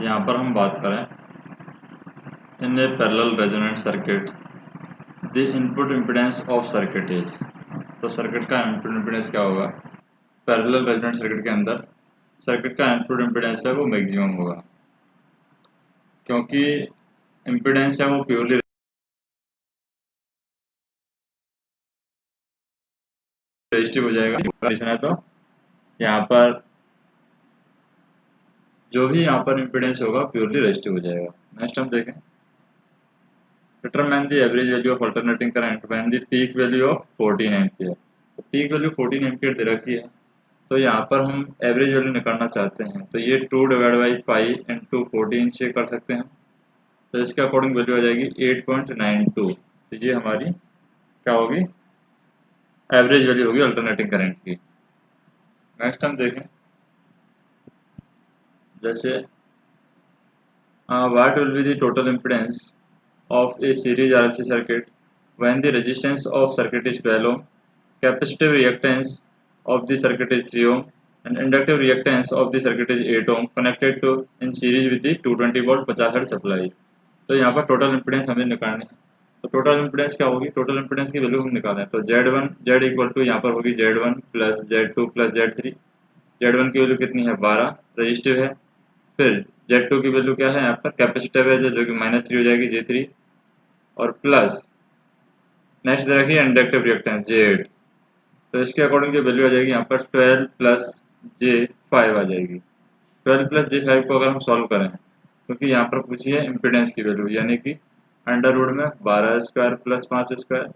यहाँ पर हम बात करें in a parallel resonant circuit the input impedance of circuit is. तो सर्किट का इनपुट इम्पीडेंस क्या होगा? पैरेलल रेजोनेंट सर्किट के अंदर सर्किट का इनपुट इम्पीडेंस है वो मैक्सिमम होगा, क्योंकि इम्पीडेंस है वो प्योरली रेजिस्टिव हो जाएगा। कंडीशन है तो यहाँ पर जो भी यहाँ पर इम्पीडेंस होगा प्योरली रेजिस्टिव हो जाएगा। नेक्स्ट हम देखें, determine the average value of alternating current when the peak value of 14 ampere. तो पीक वैल्यू 14 एम्पियर दे रखी है, तो यहाँ पर हम एवरेज वैल्यू निकालना चाहते हैं, तो ये 2 डिवाइड बाई पाई इंटू 14 से कर सकते हैं। तो इसके अकॉर्डिंग वैल्यू आ जाएगी 8.92। तो ये हमारी क्या होगी? एवरेज वैल्यू होगी अल्टरनेटिंग करंट की। नेक्स्ट हम देखें, जैसे what will be the total impedance of a series RLC circuit when the resistance of circuit is 12 ohm, capacitive reactance of the circuit is 3 ohm, and inductive reactance of the circuit is 8 ohm connected to in series with the 220 volt 50 hertz supply. तो यहाँ पर total impedance हमें निकालनी है। तो total impedance क्या होगी? Total impedance की वैल्यू हम निकालें तो Z इक्वल टू यहाँ पर होगी Z1 plus Z2 plus Z3। Z1 की वैल्यू कितनी है? 12, रजिस्टिव है। फिर Z2 की वैल्यू क्या है? यहाँ पर कैपेसिटिव है जो कि -3 हो जाएगी J3, और प्लस नेक्स्ट दे रखी है इंडक्टिव रिएक्टेंस Z8। तो इसके अकॉर्डिंग जो वैल्यू आ जाएगी यहाँ पर 12 प्लस J5 आ जाएगी। 12 प्लस J5 को अगर हम सॉल्व करें, क्योंकि यहाँ पर पूछी है इम्पीडेंस की वैल्यू, यानी कि अंडर रूट में 12 स्क्वायर प्लस 5 स्क्वायर,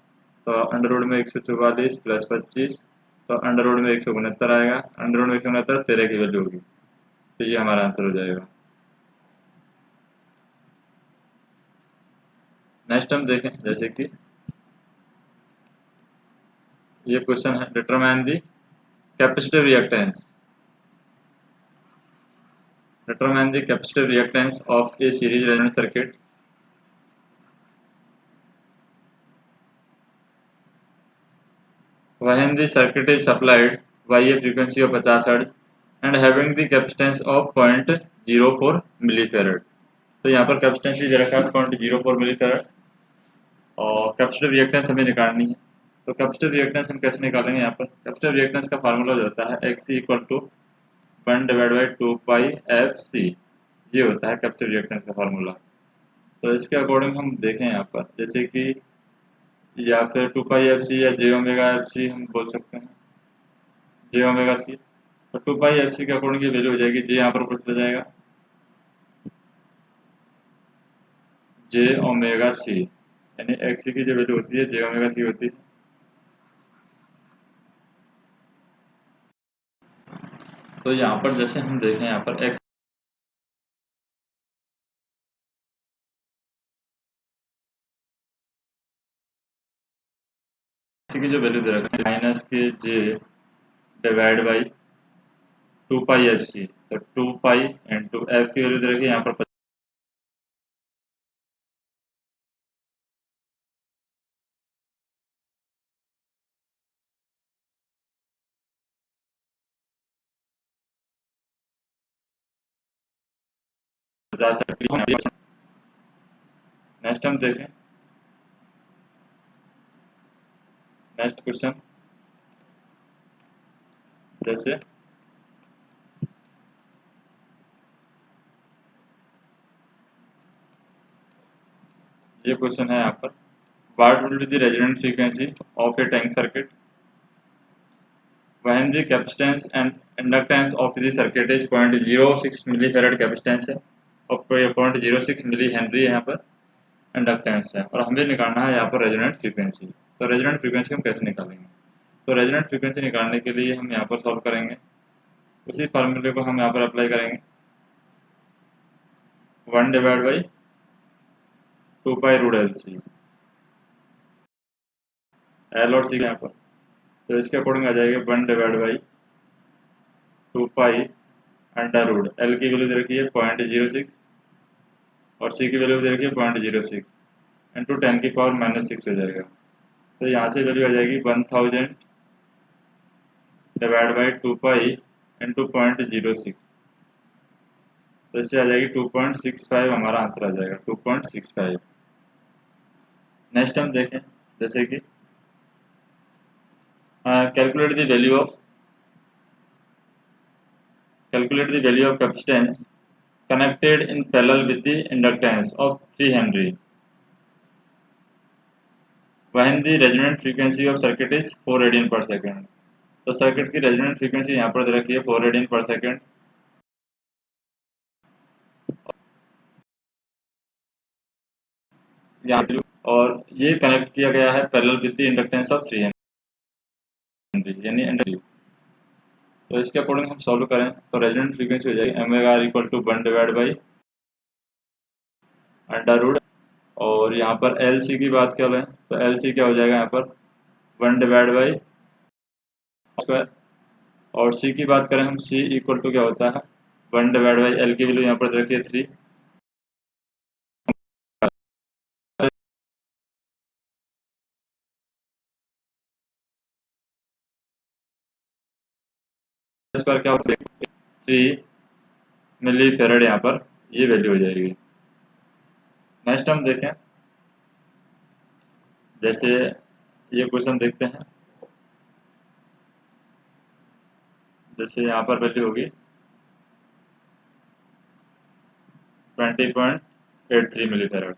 तो अंडर रूट में 144 प्लस 25, तो अंडर रूट में 169 आएगा। अंडर रूट में 169 13 की वैल्यू होगी, तो ये हमारा आंसर हो जाएगा। नेक्स्ट हम देखें, जैसे कि ये क्वेश्चन है, determine the capacitive reactance. Determine the capacitive reactance of a series resonant circuit when the circuit is supplied by a frequency of 50 Hz and having the capacitance of 0.04 millifarad। तो यहाँ पर capacitance दे रखा है 0.04 millifarad और capacitive reactance हमें निकालनी है। तो कैपेसिटिव रिएक्टेंस हम कैसे निकालेंगे? यहाँ पर कैपेसिटिव रिएक्टेंस का फार्मूला जो होता है XC equal to 1 divide by 2 pi FC, ये होता है कैपेसिटिव रिएक्टेंस का फार्मूला। तो इसके अकॉर्डिंग हम देखें यहाँ पर, जैसे कि या फिर 2 पाई एफ सी या जे ओमेगा एफ सी हम बोल सकते हैं, जे ओमेगा सी। तो 2 पाई एफ सी के अकॉर्डिंग ये वैल्यू हो जाएगी, जे यहाँ पर ऊपर चला जाएगा, जे ओमेगा सी, यानी एक्स सी की जो वैल्यू होती है जे ओमेगा सी होती है। तो यहाँ पर जैसे हम देखें, यहाँ पर एक्स सी की जो वैल्यू दे रखी है माइनस के J divide by 2 pi F C, तो 2 पाई इंटू एफ की वैल्यू दे रखी है यहाँ पर 50। नेक्स्ट हम देखें, नेक्स्ट क्वेश्चन, जैसे ये क्वेश्चन है यहाँ पर, what will be the resonant frequency of a tank circuit when the capacitance and inductance of the circuit is 0.06 millifarad capacitance है और 0.06 मिली हेनरी यहाँ पर इंडक्टेंस है, और हमें निकालना है यहाँ पर रेजोनेंट फ्रीक्वेंसी। तो रेजोनेंट फ्रीक्वेंसी हम कैसे निकालेंगे? तो रेजोनेंट फ्रीक्वेंसी निकालने के लिए हम यहाँ पर सॉल्व करेंगे, उसी फार्मूले को हम यहाँ पर अप्लाई करेंगे, 1 divide by 2 pi root L C, L और सी यहाँ पर। तो इसके अकॉर्डिंग आ जाएगा 1 divide by 2 pi under root L की वैल्यू दे रखी है 0.06 और सी की वैल्यू दे रखी है 0.06 इंटू 10 की पावर -6 हो जाएगा। तो यहाँ से वैल्यू आ जाएगी 1000 डिवाइड बाई 2 पाई इंटू 0.06। तो इससे आ जाएगी 2.65 हमारा आंसर आ जाएगा 2.65। नेक्स्ट हम देखें जैसे कि calculate the value of capacitance connected in parallel with the inductance of 3 Henry when the resonant frequency of circuit is 4 radian पर सेकेंड। तो सर्किट की रेजोनेंट फ्रीक्वेंसी यहाँ पर दे रखी है 4 रेडियन पर सेकेंड, यहाँ और ये कनेक्ट किया गया है parallel with the inductance of 3 Henry यानी इंडक्टिव। तो इसके अकॉर्डिंग हम सॉल्व करें तो रेजोनेंट फ्रीक्वेंसी हो जाएगी omega R equal to 1 divide by under root, और यहाँ पर एल सी की बात करें तो एल सी क्या हो जाएगा यहाँ पर 1 डिवाइड बाई स्क्वायर, और सी की बात करें हम सी इक्वल टू क्या होता है 1 डिवाइड बाई एल की वैल्यू यहाँ पर रखिए 3, स्क्वायर क्या होता है 3 मिली फेरेड, यहाँ पर ये वैल्यू हो जाएगी। नेक्स्ट हम देखें जैसे ये क्वेश्चन देखते हैं, जैसे यहाँ पर वैल्यू होगी 20.83 मिली फेरेड।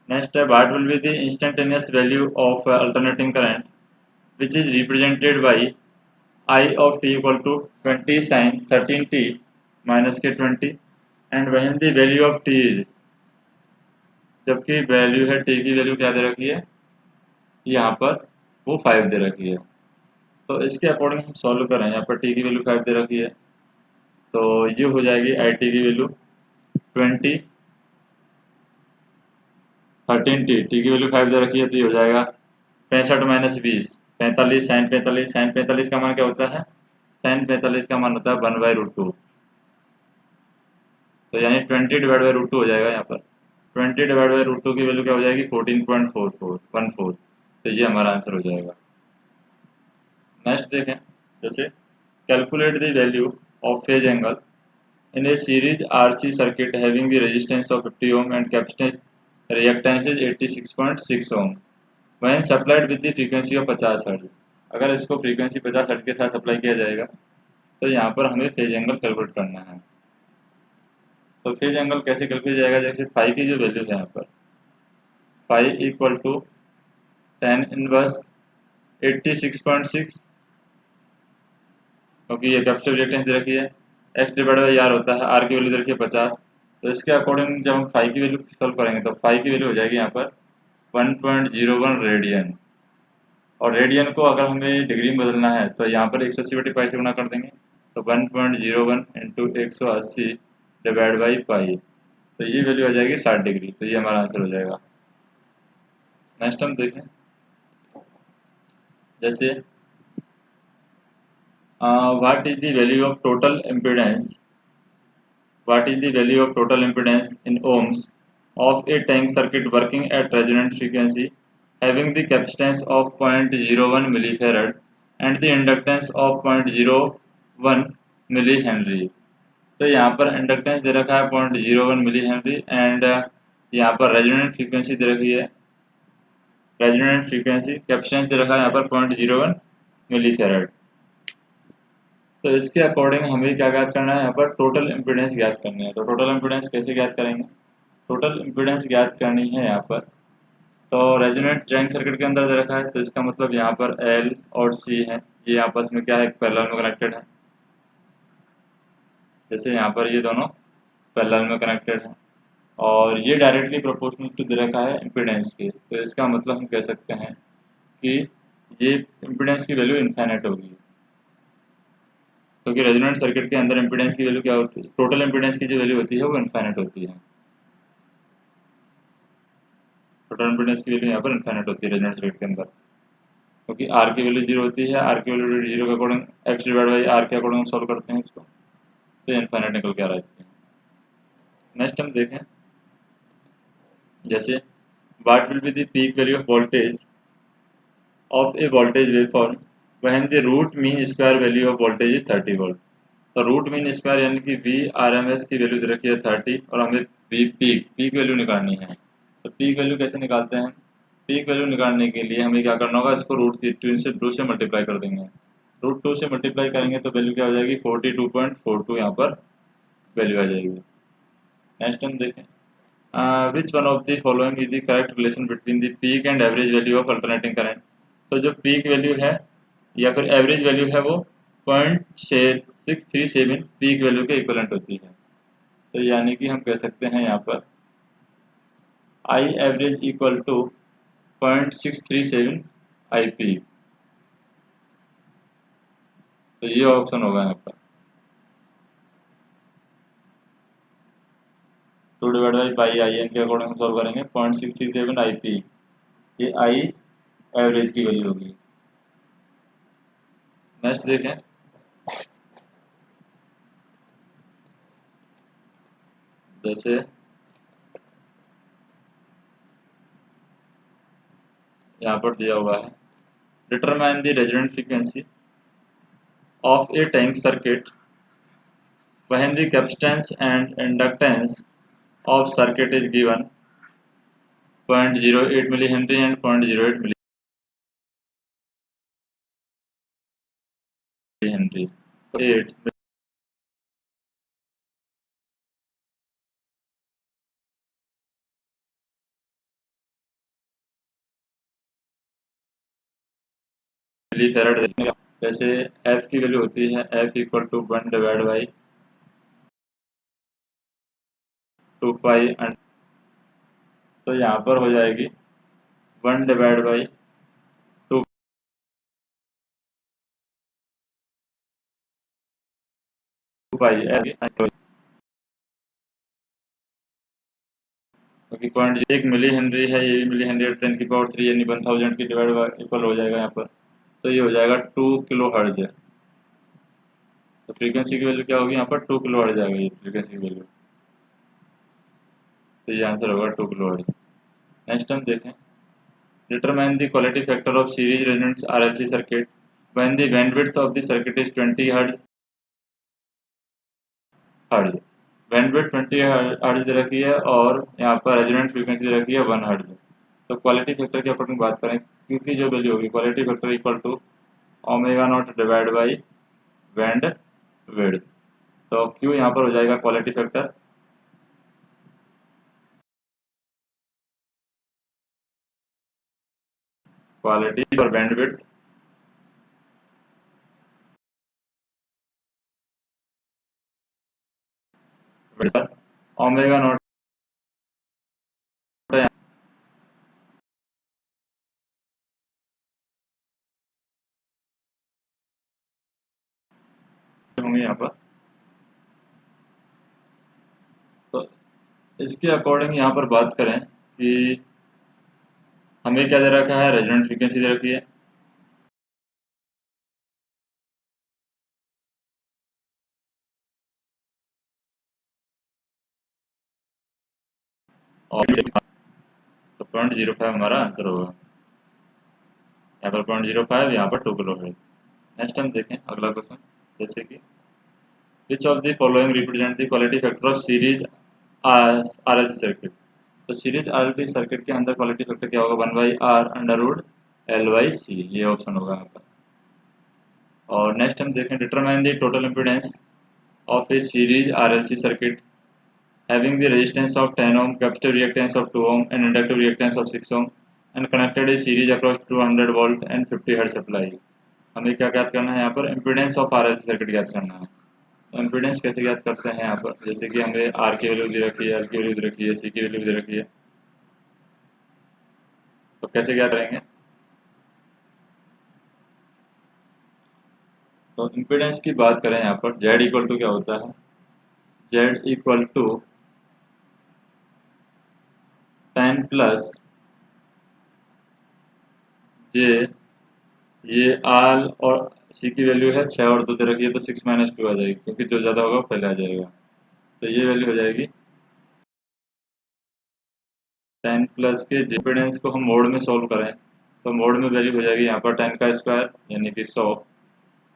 नेक्स्ट है what will be the instantaneous value of alternating current which is represented by I of T equal to 20 sine 13t minus के 20 and when the value of T is, जबकि वैल्यू है T की value क्या दे रखी है यहाँ पर वो 5 दे रखी है। तो इसके अकॉर्डिंग हम सॉल्व करें, यहाँ पर टी की वैल्यू 5 दे रखी है तो ये हो जाएगी आई टी की वैल्यू 20 13t, टी की वैल्यू 5 दे रखी है तो ये हो जाएगा 65 माइनस 20 45 साइन 45, साइन 45 का मान क्या होता है साइन 45 का मान होता है 1/√2, तो यानी 20 डिवाइड बाई √2 हो जाएगा। यहाँ पर 20 डिवाइड बाई √2 की वैल्यू क्या हो जाएगी 14.4414, तो ये हमारा आंसर हो जाएगा। नेक्स्ट देखें जैसे calculate the value of phase angle in a series RC circuit having the resistance of 50 ohm and capacitance reactance is 86.6 ohm when supplied with the frequency of 50 hertz. अगर इसको फ्रीक्वेंसी 50 हर्ट्ज के साथ supply किया जाएगा तो यहाँ पर हमें फेज एंगल कैलकुलेट करना है। तो फेज एंगल कैसे कैलकुलेट जाएगा, जैसे फाई की जो वैल्यू है यहाँ पर phi equal to tan inverse 86.6, क्योंकि ये कैपेसिटिव रिएक्टेंस दे रखी है, एक्स डिवाइड बाई आर होता है, आर की वैल्यू दे रखी है 50, तो इसके अकॉर्डिंग जब हम फाई की वैल्यू सॉल्व करेंगे तो फाई की वैल्यू हो जाएगी यहाँ पर 1.01 रेडियन, और रेडियन को अगर हमें डिग्री में बदलना है तो यहाँ पर 180/पाई से गुना कर देंगे, तो 1.01 इंटू 180 डिवाइड बाई पाई, तो ये वैल्यू आ जाएगी 60 डिग्री, तो ये हमारा आंसर हो जाएगा। नेक्स्ट हम देखें जैसे what is the value of total impedance what is the value of total impedance in ohms of a tank circuit working at resonant frequency having the capacitance of 0.01 millifarad and the inductance of 0.01 millihenry। तो यहाँ पर inductance दे रखा है 0.01 milli henry and यहाँ पर resonant frequency दे रखी है, resonant frequency capacitance दे रखा है यहाँ पर 0.01 मिली फेराड। तो इसके अकॉर्डिंग हमें क्या ज्ञात करना है, यहाँ पर टोटल इम्पीडेंस ज्ञात करनी है। तो टोटल इम्पीडेंस कैसे ज्ञात करेंगे, टोटल इम्पीडेंस ज्ञात करनी है यहाँ पर, तो रेजोनेंट ट्रायंगल सर्किट के अंदर दे रखा है, तो इसका मतलब यहाँ पर एल और सी है, ये आपस में क्या है पैरेलल में कनेक्टेड है, जैसे यहाँ पर ये दोनों पैरेलल में कनेक्टेड है और ये डायरेक्टली प्रोपोर्शनल टू दे रखा है इम्पीडेंस के, तो इसका मतलब हम कह सकते हैं कि ये इम्पीडेंस की वैल्यू इनफाइनाइट होगी, क्योंकि रेजोनेंट सर्किट के अंदर इम्पीडेंस की वैल्यू क्या होती है, टोटल इम्पीडेंस की जो वैल्यू होती है वो इनफाइनाइट होती है, टोटल इम्पीडेंस की वैल्यू यहाँ पर इनफाइनाइट होती है रेजोनेंट सर्किट के अंदर, क्योंकि आर की वैल्यू 0 होती है, आर की वैल्यू 0 के according x divide by R के अकॉर्डिंग हम सॉल्व करते हैं इसको, तो इनफाइनाइट निकल के आ रहा है। नेक्स्ट हम देखें जैसे what will be the peak value of voltage of a voltage waveform when the root mean square value of voltage is 30 volt। तो रूट मीन स्क्वायर यानी कि वी आर एम एस की वैल्यू दे रखी है 30 और हमें वी पीक वैल्यू निकालनी है। तो पीक वैल्यू कैसे निकालते हैं? पीक वैल्यू निकालने के लिए हमें क्या करना होगा, इसको रूट से मल्टीप्लाई कर देंगे। रूट 2 से मल्टीप्लाई करेंगे तो वैल्यू क्या हो जाएगी, 42.42 यहाँ पर वैल्यू आ जाएगी। नेक्स्ट हम देखें, which one of the following is the correct relation between the peak and average value of alternating current. तो जो पीक वैल्यू है या फिर एवरेज वैल्यू है वो 0.637 पीक वैल्यू के इक्वलेंट होती है। तो यानी कि हम कह सकते हैं यहाँ पर I average equal to 0.637 I peak. तो ये ऑप्शन होगा यहाँ पर। 2 divide by pi I N के अकॉर्डिंग हम सॉल्व करेंगे। 0.637 आई पी, ये आई एवरेज की वैल्यू होगी। नेक्स्ट देखें, जैसे यहाँ पर दिया हुआ है, determine the resonant frequency of a tank circuit when the capacitance and inductance of circuit is given 0.08 millihenry and 0.08 millihenry। 8 millifarad देखने का। जैसे f की वैल्यू होती है f equal to 1 divide by 2 pi, तो यहाँ पर हो जाएगी 1 डिवाइड बाई 2 पाई f, क्योंकि 0.1 मिली हेनरी है, ये भी मिली हेनरी 10⁻³ यानी 1000 की डिवाइड इक्वल हो जाएगा यहाँ पर। तो ये हो जाएगा 2 किलो हर्ट्ज है। तो फ्रीक्वेंसी की वैल्यू क्या होगी यहाँ पर, 2 किलो हर्ट्ज आ गई फ्रीक्वेंसी की वैल्यू। तो ये आंसर होगा 2 किलो हर्ट्ज। नेक्स्ट हम देखें, determine the quality factor of series resonance RLC circuit when the bandwidth of the circuit is 20 hertz. Bandwidth 20 hertz दे रखी है और यहाँ पर रेजोनेंट फ्रीक्वेंसी दे रखी है 1 हर्ट्ज। तो क्वालिटी फैक्टर की अपन बात करें, क्योंकि जो वैल्यू होगी quality factor equal to omega not divide by bandwidth. तो क्यू यहाँ पर हो जाएगा क्वालिटी फैक्टर, क्वालिटी और बैंडविड्थ ओमेगा नॉट होंगे यहाँ पर। तो इसके अकॉर्डिंग यहाँ पर बात करें कि हमें क्या दे रखा है, रेजोनेंट फ्रीक्वेंसी दे रखी है, और तो 0.05 हमारा आंसर होगा। यहाँ पर 0.05, यहाँ पर 2 किलो है। नेक्स्ट हम देखें अगला क्वेश्चन, जैसे कि which of the following represent the quality factor of series RLC circuit. तो सीरीज आरएलसी सर्किट के अंदर क्वालिटी फैक्टर क्या होगा, 1/r अंडर रूट L/C, ये ऑप्शन होगा यहाँ पर। और नेक्स्ट हम देखें, determine the total impedance of A series RLC circuit having the resistance of 10 ohm, capacitive reactance of 2 ohm and inductive reactance of 6 ohm and connected a series across 200 volt and 50 hertz supply। हमें क्या ज्ञात करना है यहाँ पर, impedance of RLC circuit ज्ञात करना है। तो इम्पीडेंस कैसे ज्ञात करते हैं यहाँ पर, जैसे कि हमें आर की वैल्यू दे रखी है, एल की वैल्यू दे रखी है, सी की वैल्यू दे रखी है। तो कैसे ज्ञात करेंगे, तो इम्पीडेंस की बात करें यहाँ पर, जेड इक्वल टू क्या होता है, जेड इक्वल टू 10 प्लस जे, ये आर और सी की वैल्यू है 6 और 2 दे रखी है, तो 6 - 2 आ जाएगी, क्योंकि जो ज़्यादा होगा पहले आ जाएगा। तो ये वैल्यू हो जाएगी 10 प्लस के इम्पीडेंस को हम मोड में सॉल्व करें तो मोड में वैल्यू हो जाएगी यहाँ पर 10 का स्क्वायर यानी कि 100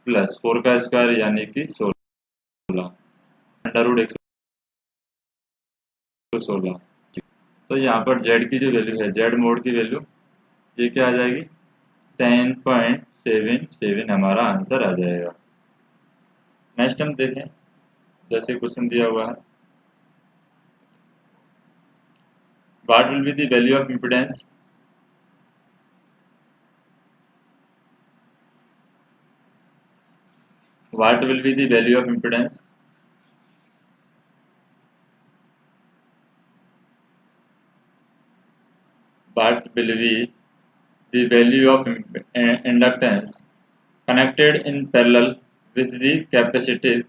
प्लस 4 का स्क्वायर यानी कि 16। Under root 116। तो यहाँ पर जेड की जो वैल्यू है, जेड मोड की वैल्यू, ये क्या आ जाएगी, 10.77 हमारा आंसर आ जाएगा। नेक्स्ट हम देखें, जैसे क्वेश्चन दिया हुआ है, what will be the value of impedance what will be the value of impedance what will be the value of inductance connected in parallel with the capacitive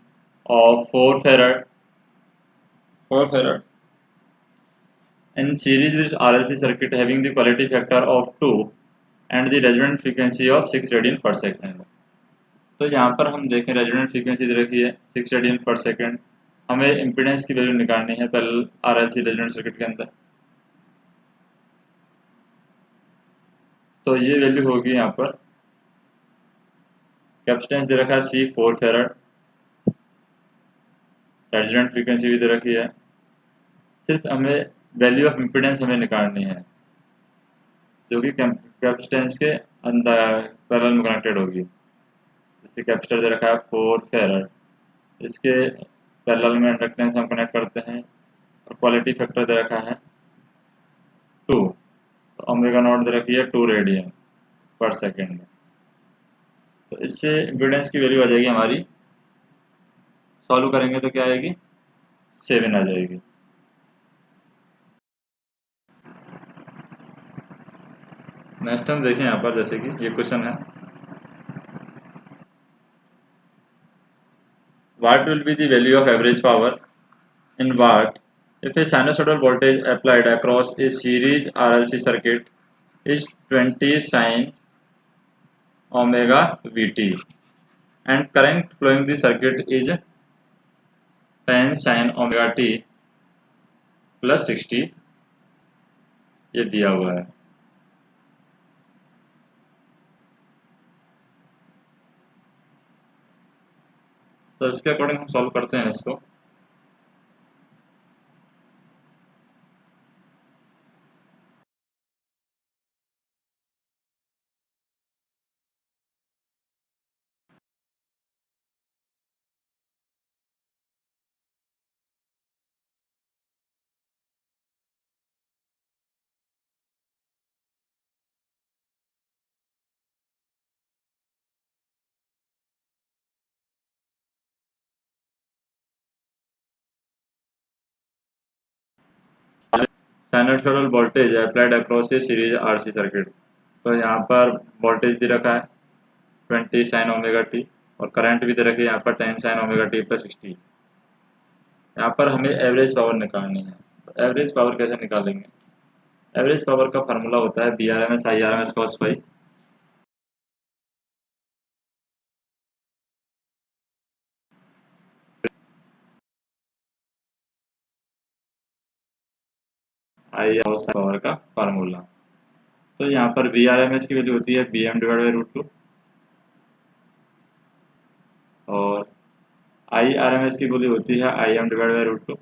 of 4 farad in series with RLC circuit having the quality factor of 2 and the resonant frequency of 6 radian per second। तो यहाँ पर हम देखें, resonant frequency दे रखी है 6 radian per second, हमें impedance की value निकालनी है पैरेलल आरएलसी रेजोनेंट सर्किट के अंदर। तो ये वैल्यू होगी यहाँ पर, कैपेसिटेंस दे रखा है C 4 फेराड, रेजोनेंट फ्रीक्वेंसी भी दे रखी है, सिर्फ हमें वैल्यू ऑफ इम्पीडेंस हमें निकालनी है जो कि कैपेसिटेंस के अंदर पैरेलल में कनेक्टेड होगी। जैसे कैपेसिटर दे रखा है 4 फेराड, इसके पैरेलल में इंडक्टेंस हम कनेक्ट करते हैं और क्वालिटी फैक्टर दे रखा है 2, तो ओमेगा नॉट दे रखी है 2 रेडियन पर सेकेंड। तो इससे इम्पीडेंस की वैल्यू आ जाएगी हमारी, सॉल्व करेंगे तो क्या आएगी, 7 आ जाएगी। नेक्स्ट हम देखें यहाँ पर, जैसे कि ये क्वेश्चन है, what will be the value of average power in watt if a sinusoidal voltage applied across a series RLC circuit is 20 sin omega Vt and current flowing the circuit is 10 sin omega t plus 60, ये दिया हुआ है। तो इसके according हम solve करते हैं इसको। साइनसॉइडल वोल्टेज अप्लाइड अक्रॉस ए सीरीज आरसी सर्किट, तो यहाँ पर वोल्टेज दे रखा है 20 साइन ओमेगा टी और करंट भी दे रखी है यहाँ पर 10 साइन ओमेगा टी प्लस 60। यहाँ पर हमें एवरेज पावर निकालनी है। तो एवरेज पावर कैसे निकालेंगे, एवरेज पावर का फार्मूला होता है BRMS IRMS cos phi. Power का फार्मूला, तो यहाँ पर BRMS की वैल्यू होती है BM डिवाइड बाई रूट 2 और IRMS की वैल्यू होती है IM डिवाइड बाई रूट 2।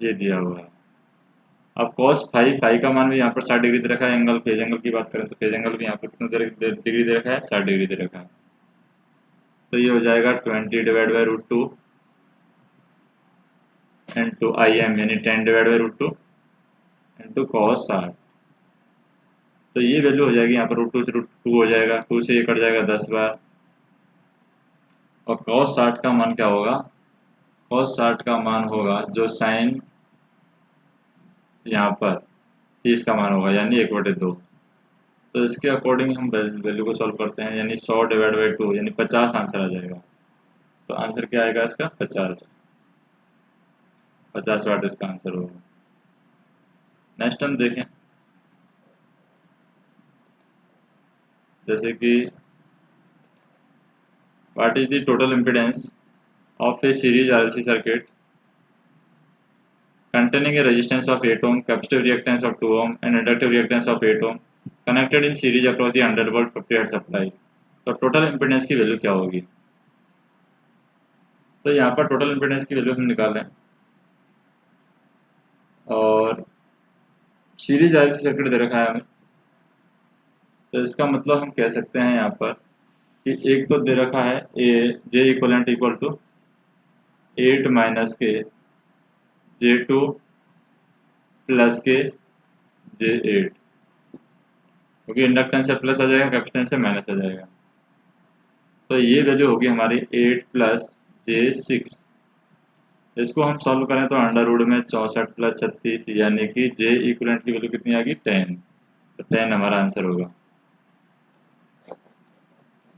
ये दिया हुआ है। अब cos फाई, फाई का मान भी यहाँ पर 60 डिग्री दे रखा है, एंगल फेज एंगल की बात करें तो फेज एंगल भी यहाँ पर कितना डिग्री दे रखा है, 60 डिग्री दे रखा है। तो ये हो जाएगा 20 divide by root 2 into IM यानी 10 divide by root 2 into cos 60। तो ये वैल्यू हो जाएगी यहाँ पर रूट 2 से रूट 2 हो जाएगा, 2 से ये कट जाएगा 10 बार, और cos 60 का मान क्या होगा, cos 60 का मान होगा जो साइन यहाँ पर 30 का मान होगा यानी 1/2। तो इसके अकॉर्डिंग हम वैल्यू को सॉल्व करते हैं, यानी 100 डिवाइड बाई 2 यानी 50 आंसर आ जाएगा। तो आंसर क्या आएगा इसका, 50 वाट इसका आंसर होगा। नेक्स्ट हम देखें, जैसे कि what is the total impedance of A series RLC circuit containing a resistance of 8 ohm, capacitive reactance of 2 ohm and inductive reactance of 8 ohm connected in series across the 100 volt 50 hertz supply. तो total impedance की value क्या होगी? तो यहाँ पर total impedance की value हम निकालें, और सीरीज RLC सर्किट दे रखा है हमें, तो इसका मतलब हम कह सकते हैं यहाँ पर कि एक तो दे रखा है ए जे इक्वलेंट इक्वल टू 8 माइनस के J2 प्लस के J8, क्योंकि इंडक्टेंस से प्लस आ जाएगा, कैपेसिटेंस से माइनस आ जाएगा। तो ये वैल्यू होगी हमारी 8 प्लस J6। इसको हम सॉल्व करें तो अंडर रूट में 64 प्लस 36, यानी कि J इक्वलेंट की वैल्यू कितनी आ गई? 10। तो 10 हमारा आंसर होगा।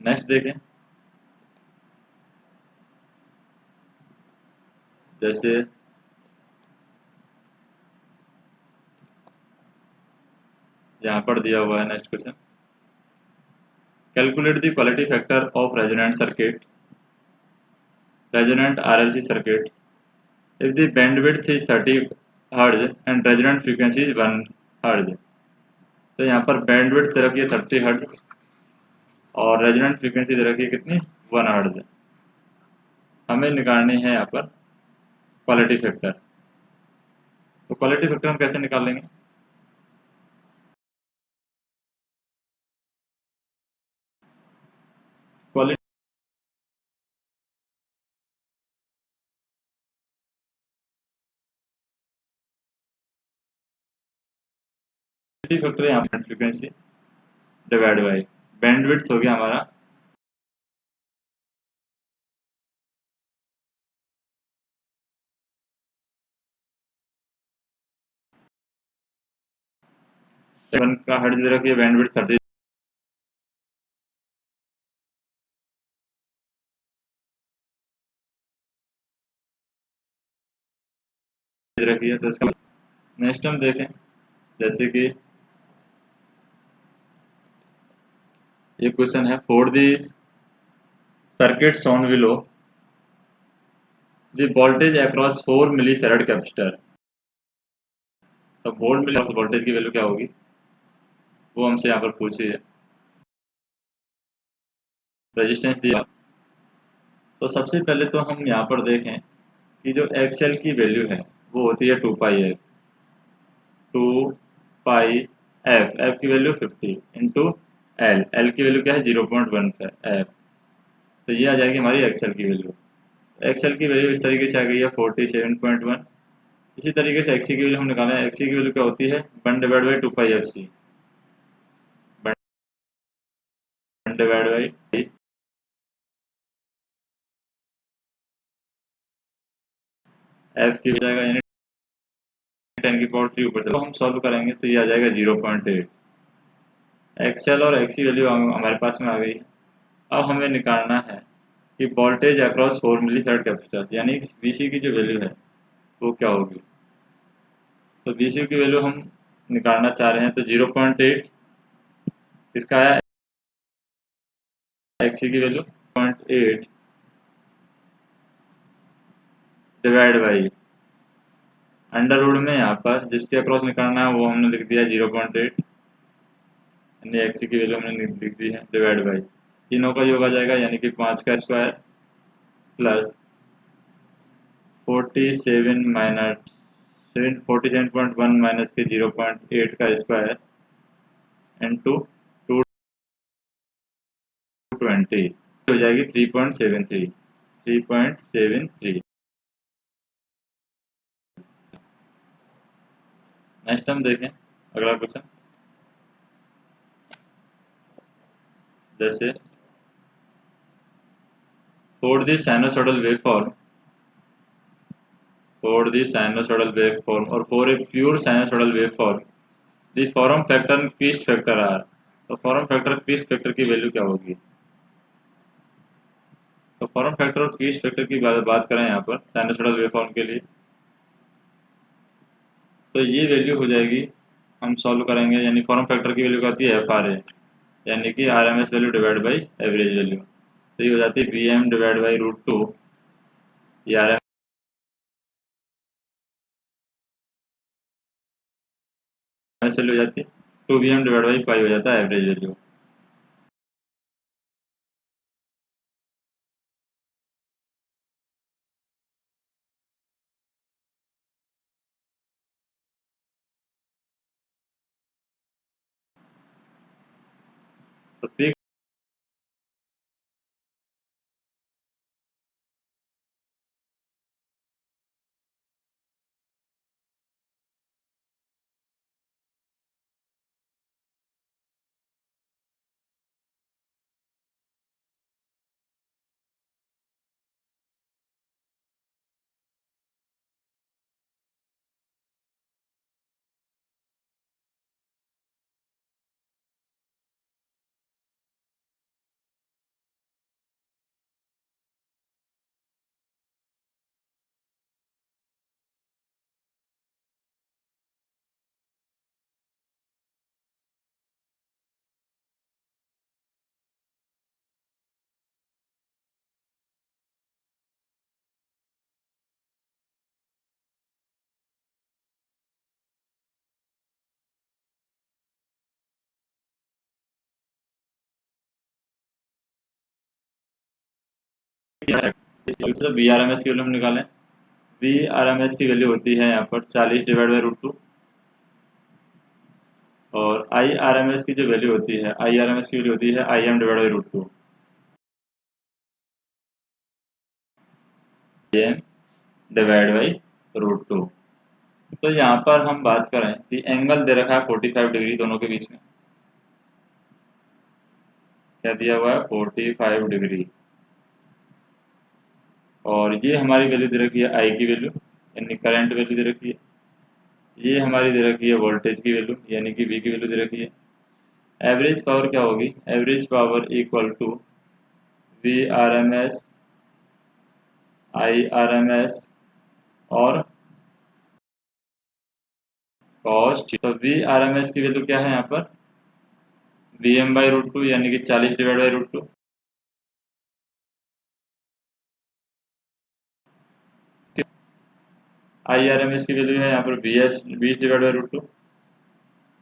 नेक्स्ट देखें, जैसे यहाँ पर दिया हुआ है next question, calculate the quality factor of resonant circuit, resonant RLC circuit if the bandwidth is 30 hertz and resonant frequency is 1 hertz. तो यहाँ पर बैंडविड्थ दे रखी है 30 हर्ट्ज और रेजोनेंट फ्रीक्वेंसी दे रखी है कितनी? 1 हर्ट्ज। हमें निकालनी है यहाँ पर क्वालिटी फैक्टर। तो क्वालिटी फैक्टर हम कैसे निकालेंगे? क्वालिटी फैक्टर यहाँ पर फ्रीक्वेंसी डिवाइड बाई बैंडविड्थ हो गया हमारा वन का हर्ट्ज दे रखी है, बैंडविड्थ 30 दे रखी है। तो इसका नेक्स्ट हम देखें, जैसे कि ये क्वेश्चन है, for the circuit shown below the voltage across 4 milli farad capacitor. तो वोल्ट मिली वोल्टेज की वैल्यू क्या होगी, वो हमसे यहाँ पर पूछी है। रेजिस्टेंस दिया, तो सबसे पहले तो हम यहाँ पर देखें कि जो XL की वैल्यू है वो होती है 2 पाई एफ। 2 पाई एफ की वैल्यू 50 इंटू एल की वैल्यू क्या है? 0.15 एफ। तो ये आ जाएगी हमारी XL की वैल्यू। XL की वैल्यू इस तरीके से आ गई है 47.1। इसी तरीके से XC की वैल्यू हम निकालें, XC की वैल्यू क्या होती है? 1 divide by 2 pi FC, 1 divide by F की हो जाएगा, यानी 10 की पावर 3 ऊपर से। तो हम सॉल्व करेंगे तो ये आ जाएगा 0.8। XL और XC वैल्यू हमारे पास में आ गई है। अब हमें निकालना है कि voltage across 4 milli farad capacitor, यानी VC की जो वैल्यू है वो क्या होगी। तो VC की वैल्यू हम निकालना चाह रहे हैं, तो 0.8 इसका आया, XC की value 0.8 divide by under root में यहाँ पर जिसके अक्रॉस निकालना है वो हमने लिख दिया 0.8, यानी XC की वैल्यू हमने लिख दी है, डिवाइड बाई तीनों का योग आ जाएगा, यानी कि 5 का स्क्वायर प्लस 47 माइनस 47.1 माइनस के 0.8 का स्क्वायर इंटू 220 हो जाएगी 3.73। 3.73। नेक्स्ट हम देखें अगला क्वेश्चन, जैसे for the sinusoidal waveform, for the sinusoidal waveform और for a pure sinusoidal waveform the form factor crest factor are. तो फॉर्म फैक्टर क्रीस्ट फैक्टर की वैल्यू क्या होगी? तो फॉर्म फैक्टर और क्रीस्ट फैक्टर की बात करें यहाँ पर साइनोसॉइडल वेवफॉर्म के लिए, तो ये वैल्यू हो जाएगी, हम सॉल्व करेंगे, यानी फॉर्म फैक्टर की वैल्यू क्या होती है? FRA, यानी कि RMS value divide by average value. तो ये हो जाती है VM डिवाइड बाई √2, ये RMS वैल्यू हो जाती है। 2 Vm डिवाइड बाई पाई हो जाता है एवरेज वैल्यू। तो पीक से बी आर एम एस की वैल्यू हम निकालें। बी आर एम एस की वैल्यू होती है यहाँ पर 40 डिवाइड बाई रूट 2, और आई आर एम एस की जो वैल्यू होती है, आई आर एम एस की वैल्यू होती है I M divide by root 2, I M divide by root 2। तो यहाँ पर हम बात करें कि एंगल दे रखा है 45 डिग्री दोनों के बीच में। क्या दिया हुआ है? 45 डिग्री। और ये हमारी वैल्यू दे रखी है आई की वैल्यू, यानी करंट वैल्यू दे रखी है। ये हमारी दे रखी है वोल्टेज की वैल्यू, यानी कि वी की वैल्यू दे रखी है। एवरेज पावर क्या होगी? Average power equal to V R M S, I R M S और कॉस। तो वी आर एम एस की वैल्यू क्या है यहाँ पर? वी एम बाई रूट 2, यानी कि 40 divide by root 2। I R M S की वैल्यू है यहाँ पर 20 divide by root 2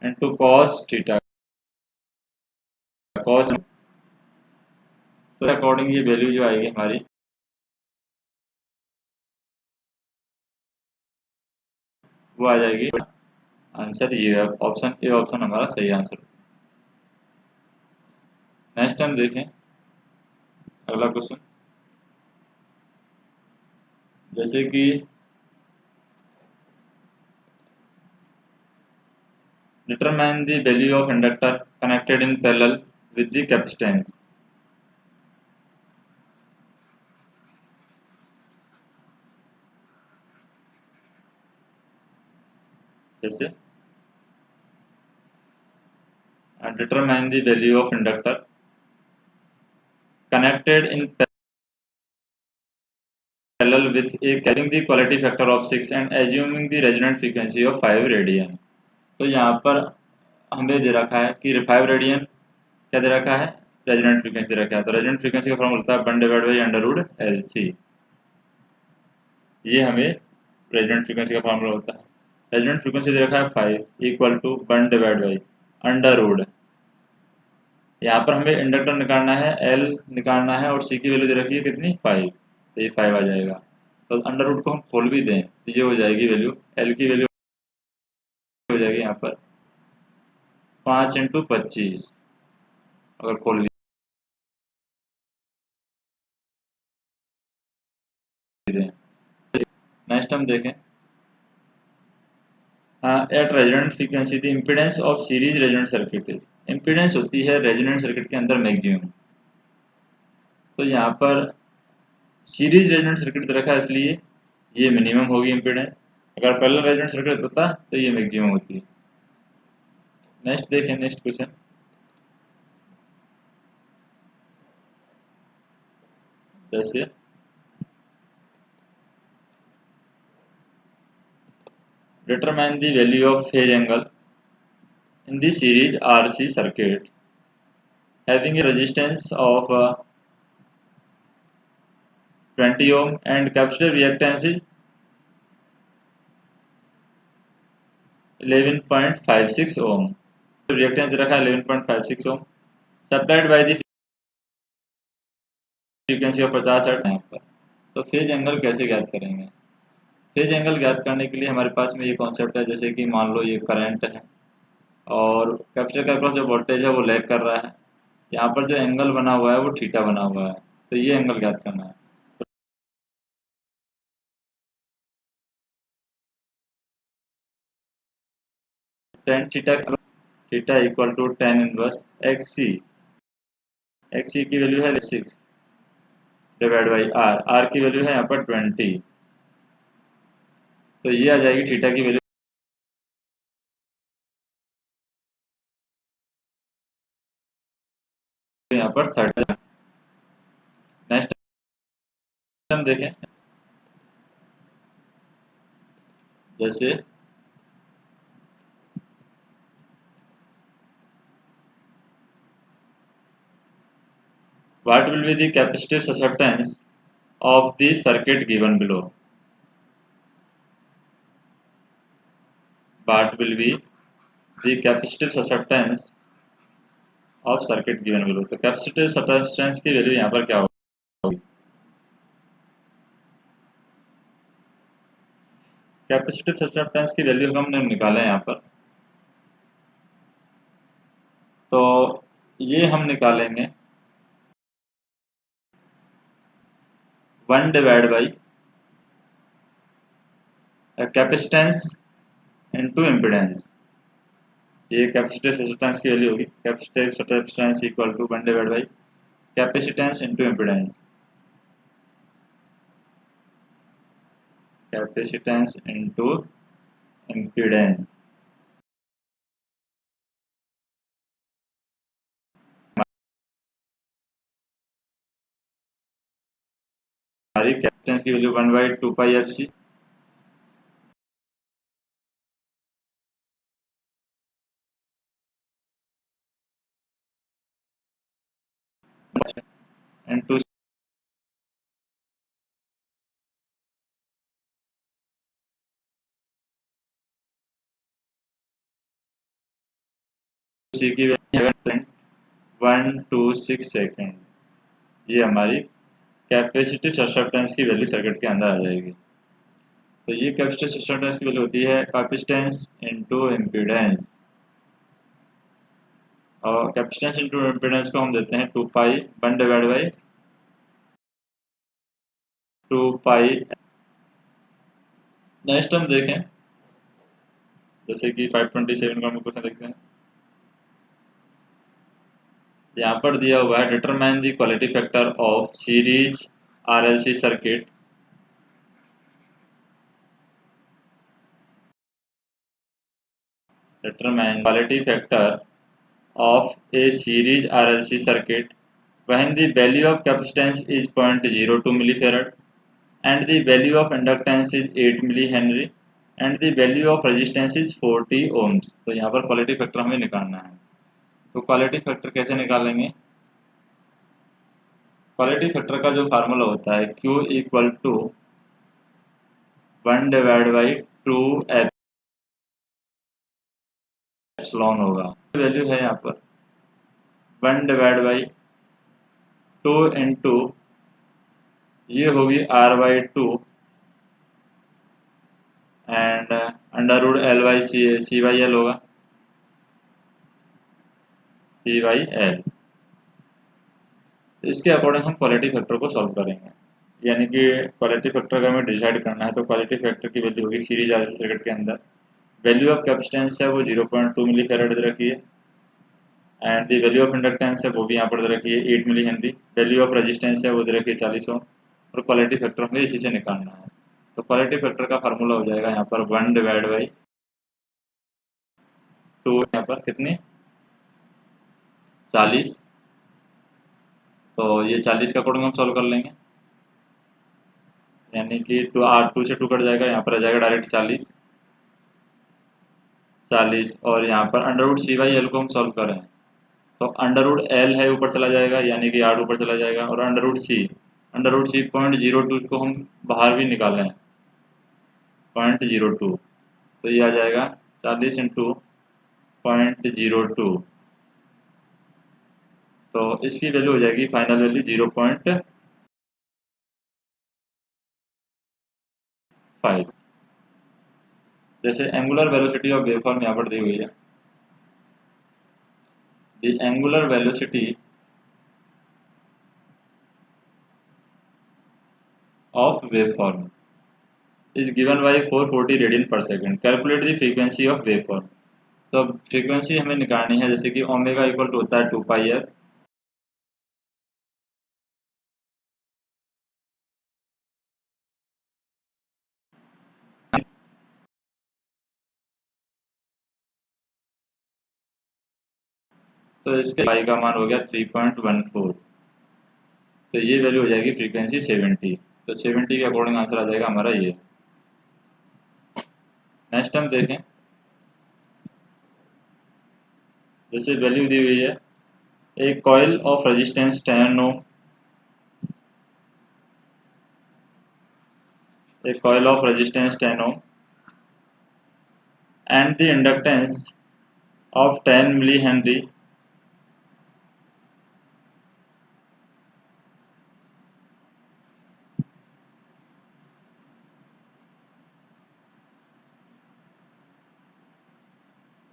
into cos theta. Cos तो अकॉर्डिंग ये वैल्यू जो आएगी हमारी, वो आ जाएगी। आंसर ये है, ऑप्शन ए ऑप्शन हमारा सही आंसर। नेक्स्ट हम देखें अगला क्वेश्चन, जैसे कि determine the value of inductor connected in parallel with the capacitance। जैसे determine the value of inductor connected in parallel with a carrying the quality factor of 6 and assuming the resonant frequency of 5 radian. तो यहाँ पर हमें दे रखा है कि 5 radian क्या दे रखा है? रेजोनेंट फ्रीक्वेंसी रखा है। तो रेजोनेंट फ्रीक्वेंसी का फॉर्मूला होता है 1 divide by under root L C. ये हमें रेजोनेंट फ्रीक्वेंसी का फॉर्मूला होता है। रेजोनेंट फ्रीक्वेंसी दे रखा है 5 equal to 1 divide by under root. यहाँ पर हमें इंडक्टर निकालना है, एल निकालना है, और सी की वैल्यू दे रखी है कितनी? 5। तो ये 5 आ जाएगा। तो अंडर रूट को हम खोल भी दें तो ये हो जाएगी वैल्यू, एल की वैल्यू हो जाएगी यहाँ पर 5 इंटू 25, अगर खोल दें। नेक्स्ट हम देखें, at resonant frequency the impedance of series resonant circuit. Impedance होती है रेजोनेंट सर्किट के अंदर मैक्सिमम। तो यहाँ पर सीरीज रेजोनेंट सर्किट दे रखा है, इसलिए ये मिनिमम होगी इम्पीडेंस। अगर पैरेलल रेजोनेंट सर्किट होता तो ये मैक्सिमम होती है। नेक्स्ट देखें, नेक्स्ट क्वेश्चन, जैसे determine the value of phase angle in the series RC circuit having a resistance of 20 ohm and capacitive reactance is 11.56 ohm। Reactance दे रखा है 11.56 ohm, supplied by the frequency of 50 hertz यहाँ पर। तो phase angle कैसे ज्ञात करेंगे? Phase angle ज्ञात करने के लिए हमारे पास में ये कॉन्सेप्ट है, जैसे कि मान लो ये करंट है और कैपेसिटर के अक्रॉस जो वोल्टेज है वो लैग कर रहा है, यहाँ पर जो एंगल बना हुआ है वो थीटा बना हुआ है, तो ये एंगल ज्ञात करना है। Tan theta, theta equal to tan inverse X C, X C की वैल्यू है 6 डिवाइड बाई आर, आर की वैल्यू है यहाँ पर 20, तो ये आ जाएगी थीटा की वैल्यू यहाँ पर 30। नेक्स्ट हम देखें, जैसे what will be the capacitive susceptance of the circuit given below? What will be the capacitive susceptance of circuit given below? तो capacitive susceptance की वैल्यू यहाँ पर क्या होगी? कैपेसिटिव सस्टेंस की वैल्यू हमने निकाला है यहाँ पर, तो ये हम निकालेंगे 1 divide by capacitance into impedance, ये कैपेसिटिव सस्टेंस की वैल्यू होगी। Capacitive susceptance equal to 1 divide by capacitance into impedance, capacitance into impedance. हमारी कैपेसिटेंस की value 1/2πfc, and two C की वैल्यू 7.126 सेकेंड, ये हमारी कैपेसिटिव सस्टेंस की वैल्यू सर्किट के अंदर आ जाएगी। तो ये कैपेसिटिव सस्टेंस की वैल्यू होती है कैपेसिटेंस इनटू इम्पीडेंस, और कैपेसिटेंस इनटू इम्पीडेंस को हम देते हैं 2 पाई 1 डिवाइड बाई 2 पाई। नेक्स्ट हम देखें, जैसे कि 527 का हम क्वेश्चन देखते हैं, यहाँ पर दिया हुआ है determine the quality factor of series RLC circuit, determine quality factor of a series RLC circuit when the value of capacitance is 0.02 millifarad and the value of inductance is 8 millihenry and the value of resistance is 40 ohms। तो यहाँ पर quality factor हमें निकालना है। तो quality factor कैसे निकालेंगे? Quality factor का जो फार्मूला होता है Q equal to 1 divide by 2 epsilon होगा। वैल्यू है यहाँ पर 1 डिवाइड बाई 2 इंटू ये होगी r/2 and under root L/C/L होगा, C/L। इसके अकॉर्डिंग हम क्वालिटी फैक्टर को सॉल्व करेंगे, यानी कि क्वालिटी फैक्टर का हमें डिसाइड करना है। तो क्वालिटी फैक्टर की वैल्यू होगी सीरीज आरसी सर्किट के अंदर, वैल्यू ऑफ कैपेसिटेंस है वो 0.2 मिली फैराड दे रखी है and the value of inductance है वो भी यहाँ पर दे रखी है 8 milli henry, value of resistance है वो दे रखी है 40 ओम, और क्वालिटी फैक्टर हमें इसी से निकालना है। तो क्वालिटी फैक्टर का फार्मूला हो जाएगा यहाँ पर 1 डिवाइड बाई 2, यहाँ पर कितनी 40, तो ये 40 का अकॉर्डिंग हम सॉल्व कर लेंगे, यानी कि 2 से 2 कट जाएगा, यहाँ पर आ जाएगा डायरेक्ट 40 और यहाँ पर अंडर रूट C/L को हम सॉल्व करें तो अंडर रूट L है ऊपर चला जाएगा, यानी कि 8 ऊपर चला जाएगा, और अंडर रूट C 0.02 को हम बाहर भी निकालें 0.02, तो ये आ जाएगा 40 इंटू 0.02, तो इसकी वैल्यू हो जाएगी फाइनल वैल्यू 0.5। जैसे एंगुलर वेलोसिटी ऑफ वेवफॉर्म यहाँ पर दी हुई है। The angular velocity of waveform is given by 440 radian per second. Calculate the frequency of waveform. तो अब फ्रीक्वेंसी हमें निकालनी है, जैसे कि ओमेगा इक्वल टू होता है 2πf, तो इसके पाई का मान हो गया 3.14, तो ये वैल्यू हो जाएगी फ्रीक्वेंसी 70। तो 70 के अकॉर्डिंग आंसर आ जाएगा हमारा ये। नेक्स्ट हम देखें, जैसे वैल्यू दी हुई है, एक coil of resistance 10 ohm, a coil of resistance 10 ohm and the inductance of 10 millihenry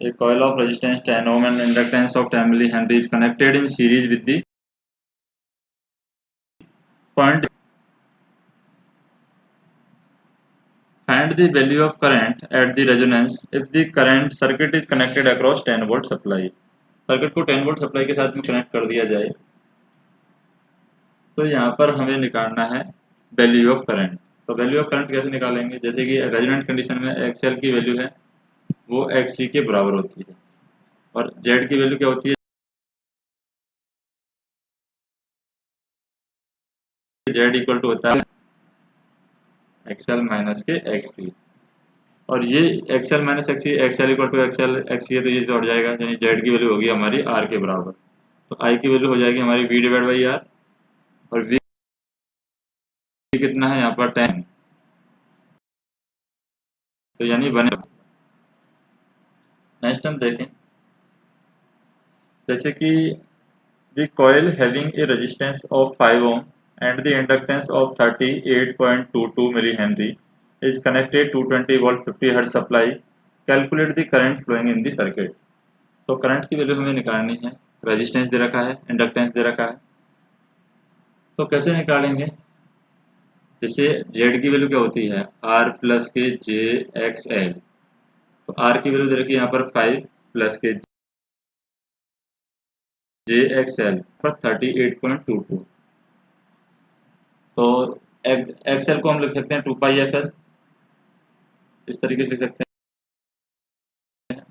a coil of resistance 10 ohm and inductance of 10 millihenry is connected in series with the point. Find the value of current at the resonance if the current circuit is connected across 10 volt supply। Circuit को 10 volt supply के साथ में connect कर दिया जाए, तो यहाँ पर हमें निकालना है वैल्यू ऑफ करंट। तो वैल्यू ऑफ करंट कैसे निकालेंगे, जैसे कि रेजोनेंट कंडीशन में एक्सएल की वैल्यू है वो एक्ससी के बराबर होती है, और जेड की वैल्यू क्या होती है, जेड इक्वल टू होता है एक्सएल माइनस के एक्ससी। और ये X L minus X C, X L equal to X L X C है, तो ये जोड़ जाएगा, यानी जेड की वैल्यू होगी हमारी आर के बराबर। तो आई की वैल्यू हो जाएगी हमारी वी डिवाइड बाई आर, और वी कितना है यहाँ पर 10, तो यानी बने। नेक्स्ट हम देखें, जैसे कि the coil having a resistance of 5 ohm and the inductance of 38.22 millihenry is connected to 20 volt 50 hertz supply। Calculate the current flowing in the circuit। तो करंट की वैल्यू हमें निकालनी है, रेजिस्टेंस दे रखा है, इंडक्टेंस दे रखा है, तो कैसे निकालेंगे, जैसे जेड की वैल्यू क्या होती है आर प्लस के जे एक्स एल, तो आर की वैल्यू दे रखी है यहाँ पर 5 प्लस के जे एक्स एल पर 38.22। तो एक्सएल को हम लिख सकते हैं 2πfl, इस तरीके से लिख सकते हैं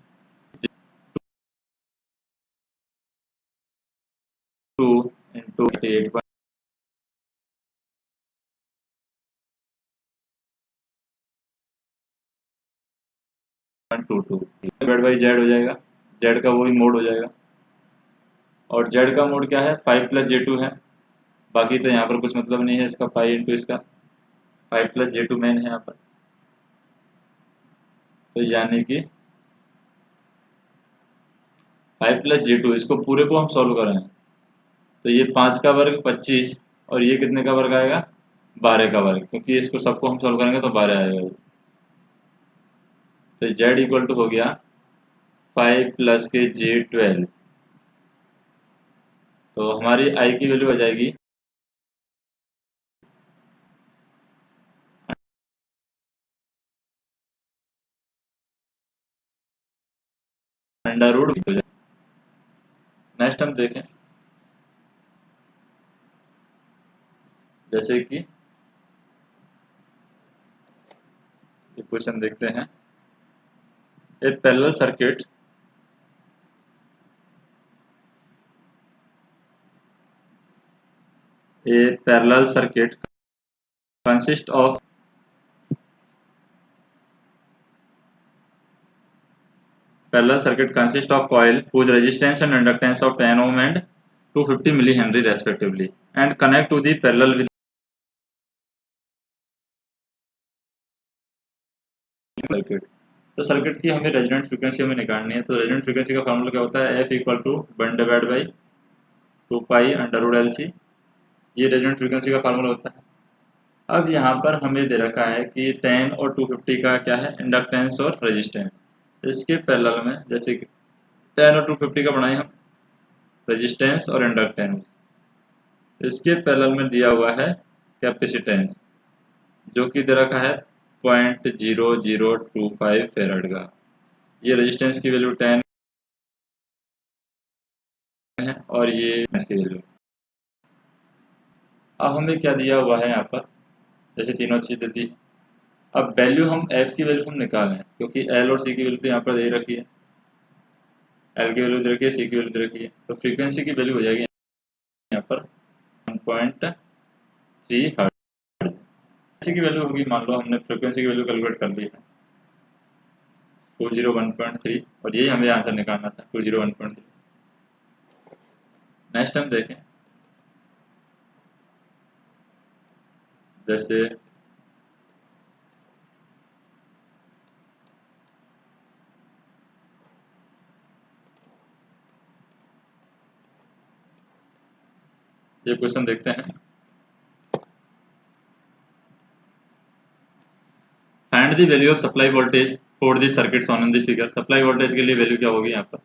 2 इंटू 38.22 डिवाइड बाई जेड हो जाएगा, जेड का वही मोड हो जाएगा, और जेड का मोड क्या है 5 प्लस जे टू है, बाकी तो यहाँ पर कुछ मतलब नहीं है इसका, 5 इंटू इसका 5 प्लस जे टू मेन है यहाँ पर, तो यानी कि 5 प्लस जे टू, इसको पूरे को हम सॉल्व कर रहे हैं, तो ये 5 का वर्ग 25, और ये कितने का वर्ग आएगा 12 का वर्ग, क्योंकि इसको सबको हम सॉल्व करेंगे तो 12 आएगा। तो जेड इक्वल टू हो गया 5 प्लस के जे12, तो हमारी आई की वैल्यू आ जाएगी अंडर रूट। नेक्स्ट हम देखें, जैसे कि इक्वेशन देखते हैं, a parallel circuit consist of coil whose resistance and inductance of 10 ohm and 250 millihenry respectively and connect to the parallel with circuit। तो सर्किट की हमें रेजोनेंट फ्रीक्वेंसी हमें निकालनी है। तो रेजोनेंट फ्रीक्वेंसी का फार्मूला क्या होता है, F equal to 1/2 pi √LC। ये रेजोनेंट फ्रीक्वेंसी का फार्मूला होता है। अब यहाँ पर हमें दे रखा है कि 10 और 250 का क्या है, इंडक्टेंस और रेजिस्टेंस। इसके पैरेलल में जैसे कि 10 और 250 का बनाए हम रेजिस्टेंस और इंडक्टेंस, इसके पैरेलल में दिया हुआ है कैपेसिटेंस, जो कि दे रखा है 0.0025 फेराड का। ये रेजिस्टेंस की वैल्यू 10 है और ये इसकी वैल्यू। अब हमें क्या दिया हुआ है यहाँ पर, जैसे तीनों चीज़ दे दी। अब वैल्यू हम एफ की वैल्यू हम निकालें, क्योंकि एल और सी की वैल्यू तो यहाँ पर दे रखी है, एल की वैल्यू दे रखी है, सी की वैल्यू दे रखी है। तो फ्रीक्वेंसी की वैल्यू हो जाएगी यहाँ पर 1.3 हर्ट्ज। सी की वैल्यू होगी, मान लो हमने फ्रीक्वेंसी की वैल्यू कैलकुलेट कर ली है 201.3, और यही हमें आंसर निकालना था 201.3। नेक्स्ट हम देखें, जैसे ये क्वेश्चन देखते हैं। Find the value of supply voltage for the circuits on in the figure. Supply voltage के लिए वैल्यू क्या होगी यहाँ पर,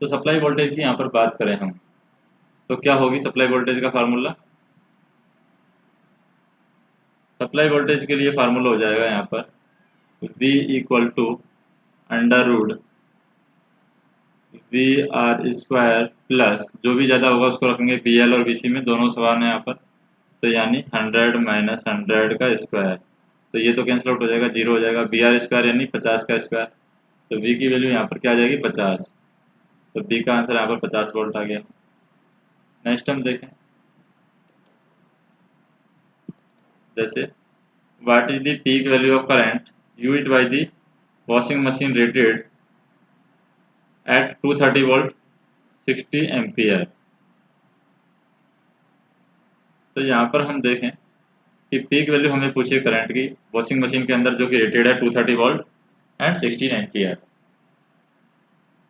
तो सप्लाई वोल्टेज की यहाँ पर बात करें हम, तो क्या होगी सप्लाई वोल्टेज का फार्मूला। सप्लाई वोल्टेज के लिए फार्मूला हो जाएगा यहाँ पर V equal to under root VR² plus जो भी ज़्यादा होगा उसको रखेंगे BL और BC में, दोनों समान है यहाँ पर, तो यानी 100 माइनस 100 का स्क्वायर। तो ये तो कैंसिल आउट हो जाएगा, जीरो हो जाएगा। BR² यानी 50 का स्क्वायर, तो V की वैल्यू यहाँ पर क्या आ जाएगी 50। तो B का आंसर यहाँ पर 50 वोल्ट आ गया। नेक्स्ट हम देखें, जैसे what is the peak value of current used by the washing machine rated eight 230 volt 60 ampere. तो यहाँ पर हम देखें कि पीक वैल्यू हमें पूछी है करंट की वॉशिंग मशीन के अंदर, जो कि रेटेड है 230 वोल्ट एंड 16 एम्पियर।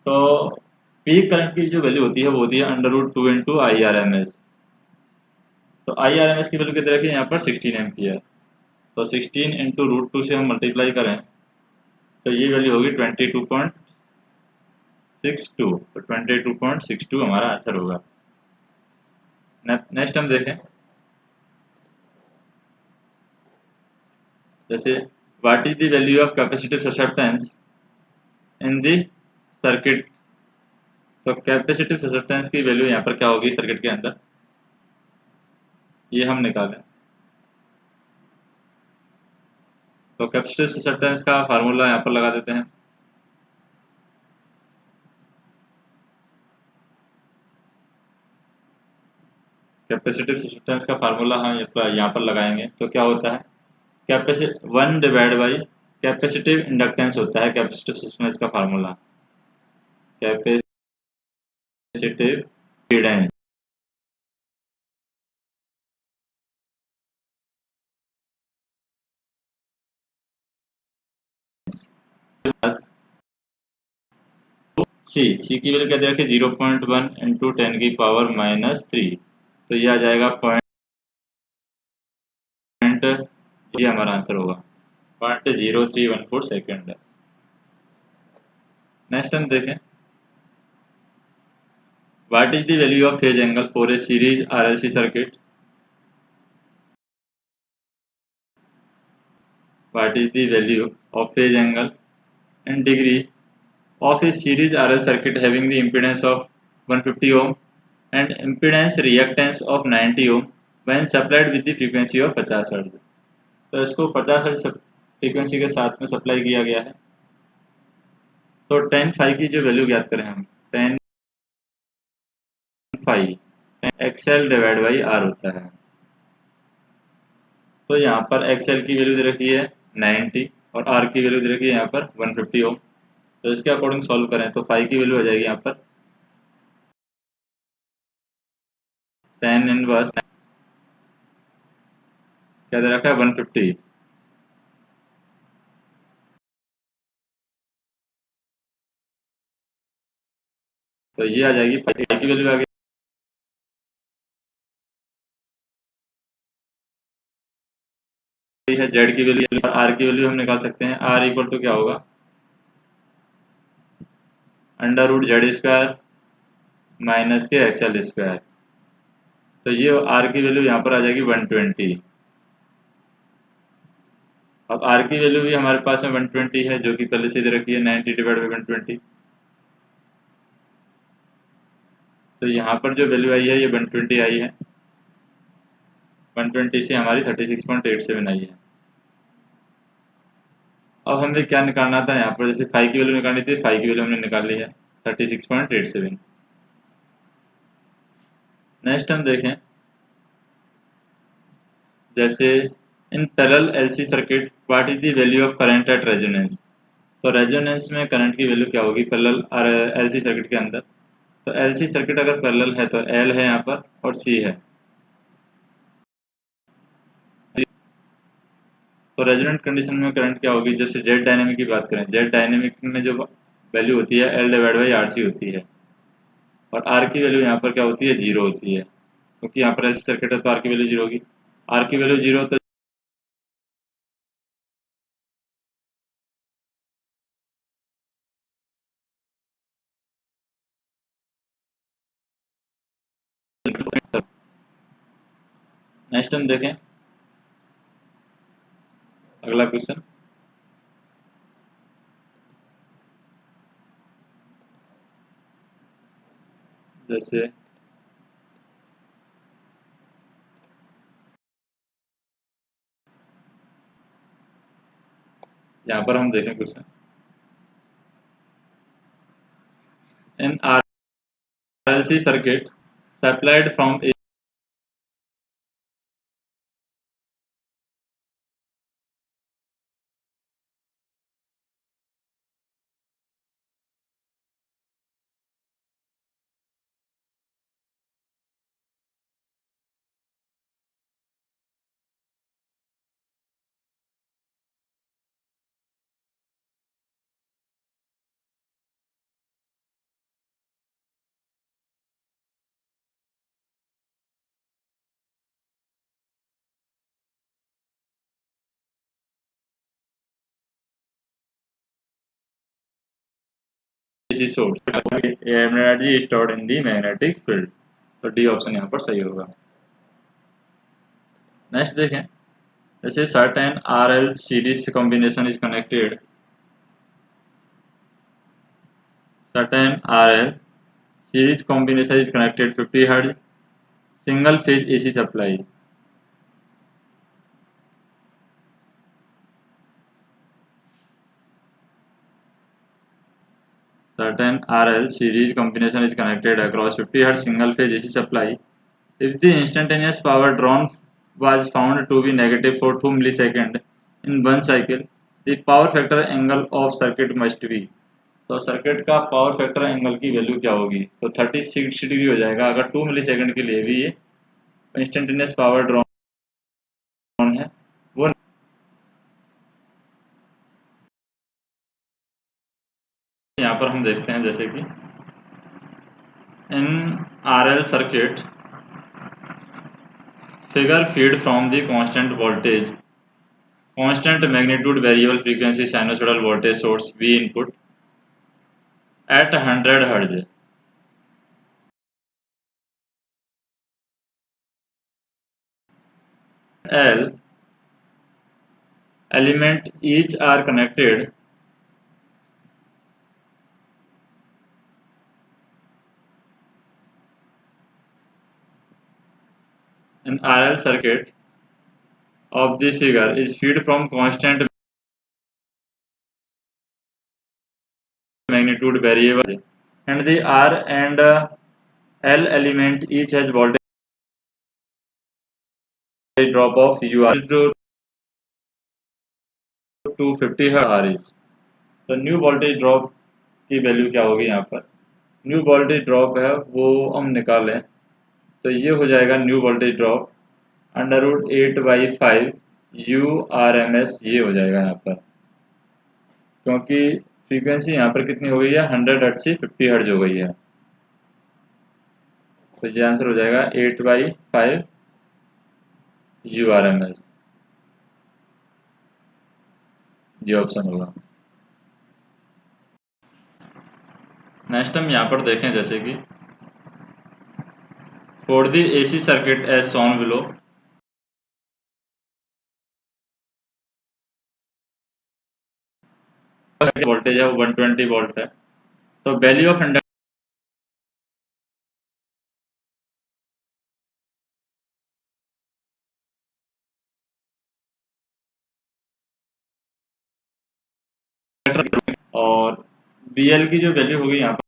तो पीक करंट की जो वैल्यू होती है वो होती है √2 इंटू IRMS। तो IRMS की वैल्यू कितनी रखी है यहाँ पर 16 एम्पियर। तो 16 इंटू √2 से हम मल्टीप्लाई करें तो ये वैल्यू होगी 22.62। तो 22.62 हमारा आंसर होगा। नेक्स्ट हम देखें, जैसे what is the value of capacitive susceptance in the circuit. तो कैपेसिटिव ससेप्टेंस की वैल्यू यहाँ पर क्या होगी सर्किट के अंदर, ये हम निकालें। तो कैपेसिटिव ससेप्टेंस का फार्मूला यहाँ पर लगा देते हैं। कैपेसिटिव ससेप्टेंस का फार्मूला हम यहाँ पर लगाएंगे तो क्या होता है, कैपेसिटी 1/बाई कैपेसिटिव इंडक्टेंस होता है कैपेसिटिव ससेप्टेंस का फार्मूला, कैपेसिटिव इम्पीडेंस सी की वैल्यू क्या दे रखी है 0.1 इंटू 10⁻⁻3। तो ये आ जाएगा पॉइंट, ये हमारा आंसर होगा 0.0314 सेकेंड। नेक्स्ट हम देखें, what is the value of phase angle for a series RLC circuit. What is the value of phase angle in degree of a series RL circuit having the impedance of 150 ohm and impedance reactance of 90 ohm when supplied with the frequency of 50 hertz. तो इसको 50 hertz frequency के साथ में supply किया गया है। तो tan phi की जो वैल्यू ज्ञात करें हम, tan phi XL divide by R होता है। तो यहाँ पर XL की वैल्यू दे रखी है 90 और R की वैल्यू दे रखी है यहाँ पर 150 ओम। तो इसके अकॉर्डिंग सॉल्व करें तो फाई की वैल्यू आ जाएगी यहाँ पर tan इनवर्स क्या दे रखा है 150 तो ये आ जाएगी फाई की वैल्यू आ गई है, जेड की वैल्यू और आर की वैल्यू हम निकाल सकते हैं। आर इक्वल टू क्या होगा, under root Z square minus के एक्सएल स्क्वायर। तो ये आर की वैल्यू यहाँ पर आ जाएगी 120। अब आर की वैल्यू भी हमारे पास में 120 है, जो कि पहले से दे रखी है 90 डिवाइड बाई 120। तो यहाँ पर जो वैल्यू आई है ये 120 आई है, 120 से हमारी 36.87 आई है। अब हमें क्या निकालना था यहाँ पर, जैसे फाई की वैल्यू निकालनी थी, फाई की वैल्यू हमने निकाल ली है 36.87। नेक्स्ट हम देखें, जैसे in parallel LC circuit what is the value of current at resonance. तो रेजोनेंस में करंट की वैल्यू क्या होगी पैरेलल एलसी सर्किट के अंदर। तो एलसी सर्किट अगर पैरेलल है तो एल है यहाँ पर और सी है। तो रेजोनेंट कंडीशन में करंट क्या होगी, जैसे जेड डायनेमिक की बात करें, जेड डायनेमिक में जो वैल्यू होती है L divide by R C होती है, और आर की वैल्यू यहाँ पर क्या होती है, जीरो होती है, क्योंकि यहाँ पर एलसी सर्किट है तो आर की वैल्यू जीरो होगी। आर की वैल्यू जीरो तो नेक्स्ट हम देखें अगला क्वेश्चन। जैसे यहाँ पर हम देखें question, in RLC circuit supplied from a DC source energy stored in the magnetic field। तो डी ऑप्शन यहाँ पर सही होगा। नेक्स्ट देखें, जैसे certain RL series combination is connected, certain RL series combination is connected 50 Hz single phase AC supply। Certain RL series combination is connected across 50 Hz single phase AC supply. If the instantaneous power drawn was found to be negative for 2 milliseconds in one cycle, the power factor angle of circuit must be। तो circuit का power factor angle की value क्या होगी, तो 36 degree हो जाएगा अगर 2 मिली second के लिए भी ये इंस्टेंटेनियस पावर ड्रॉन है वो। यहाँ पर हम देखते हैं जैसे कि इन RL circuit figure feed from the constant voltage, constant magnitude variable frequency sinusoidal voltage source V input at 100 Hz। L element each are connected in RL circuit of the figure is feed from constant magnitude variable, and the R and L element each has voltage drop of UR to 250 Hz। तो new voltage drop की value क्या होगी, यहाँ पर new voltage drop है वो हम निकालें तो ये हो जाएगा new voltage drop under root 8/5 URMS, ये हो जाएगा यहाँ पर, क्योंकि फ्रीक्वेंसी यहाँ पर कितनी हो गई है 100 हर्ट्ज से 50 हर्ट्ज हो गई है। तो ये आंसर हो जाएगा 8/5 URMS, ये ऑप्शन होगा। नेक्स्ट हम यहाँ पर देखें जैसे कि for the AC circuit as shown below, voltage है वो 120 वोल्ट है, तो वैल्यू ऑफ इंडक्टर और BL की जो वैल्यू होगी यहाँ पर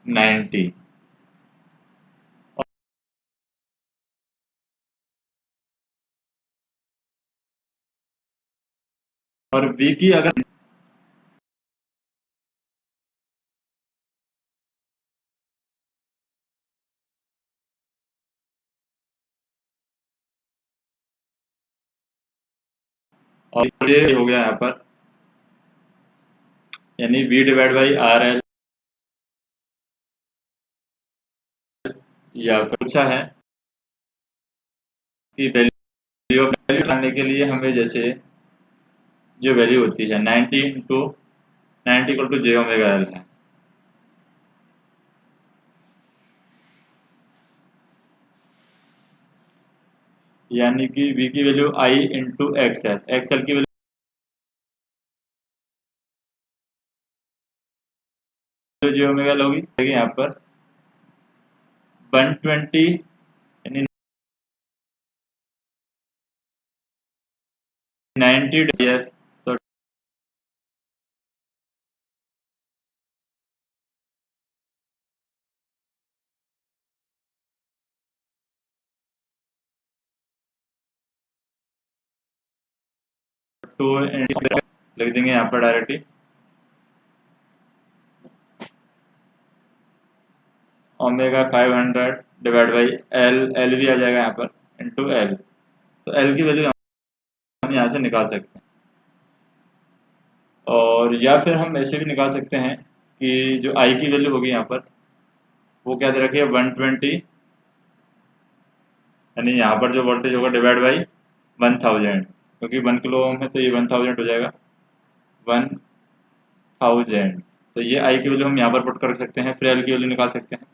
90, और V की अगर और ये हो गया यहाँ पर, यानी V/RL, या फिर पूछा है कि वैल्यू ऑफ वैल्यू लाने के लिए हमें जैसे जो वैल्यू होती है 90 इंटू 90 इक्वल टू j⍵L है, यानी कि V की value I into XL, XL की वैल्यू j⍵L होगी। देखिए यहाँ पर 120 यानी 90 है, तो 2 लिख देंगे यहाँ पर directly, omega 500 divide by L भी आ जाएगा यहाँ पर इंटू L, तो L की वैल्यू हम यहाँ से निकाल सकते हैं। और या फिर हम ऐसे भी निकाल सकते हैं कि जो I की वैल्यू होगी यहाँ पर वो क्या दे रखी है 120, यानी यहाँ पर जो वोल्टेज होगा डिवाइड बाई 1000, क्योंकि 1 किलो ओम है तो ये 1000 हो जाएगा 1000। तो ये I की वैल्यू हम यहाँ पर पुट कर सकते हैं, फिर L की वैल्यू निकाल सकते हैं।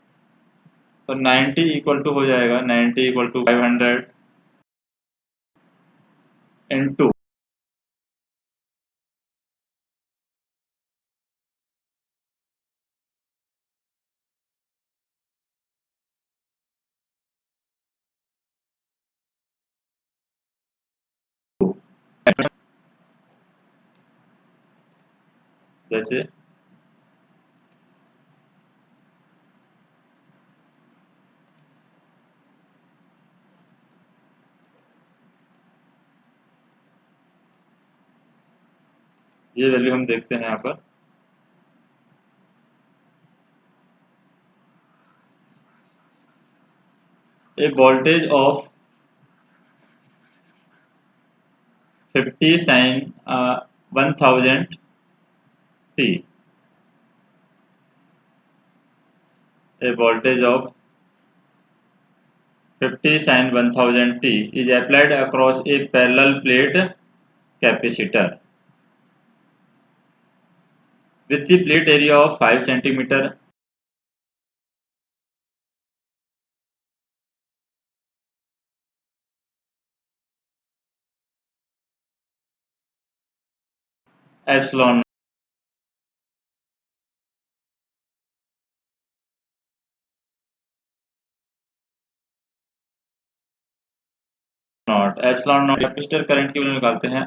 तो 90 इक्वल टू हो जाएगा 90 इक्वल टू 500 इंटू जैसे ये वैल्यू हम देखते हैं यहाँ पर, ए voltage of 50 sin 1000 t, a voltage of 50 sin 1000 t is applied across a parallel plate capacitor with the plate area of 5 centimeter, epsilon nought, epsilon nought capacitor current की value निकालते हैं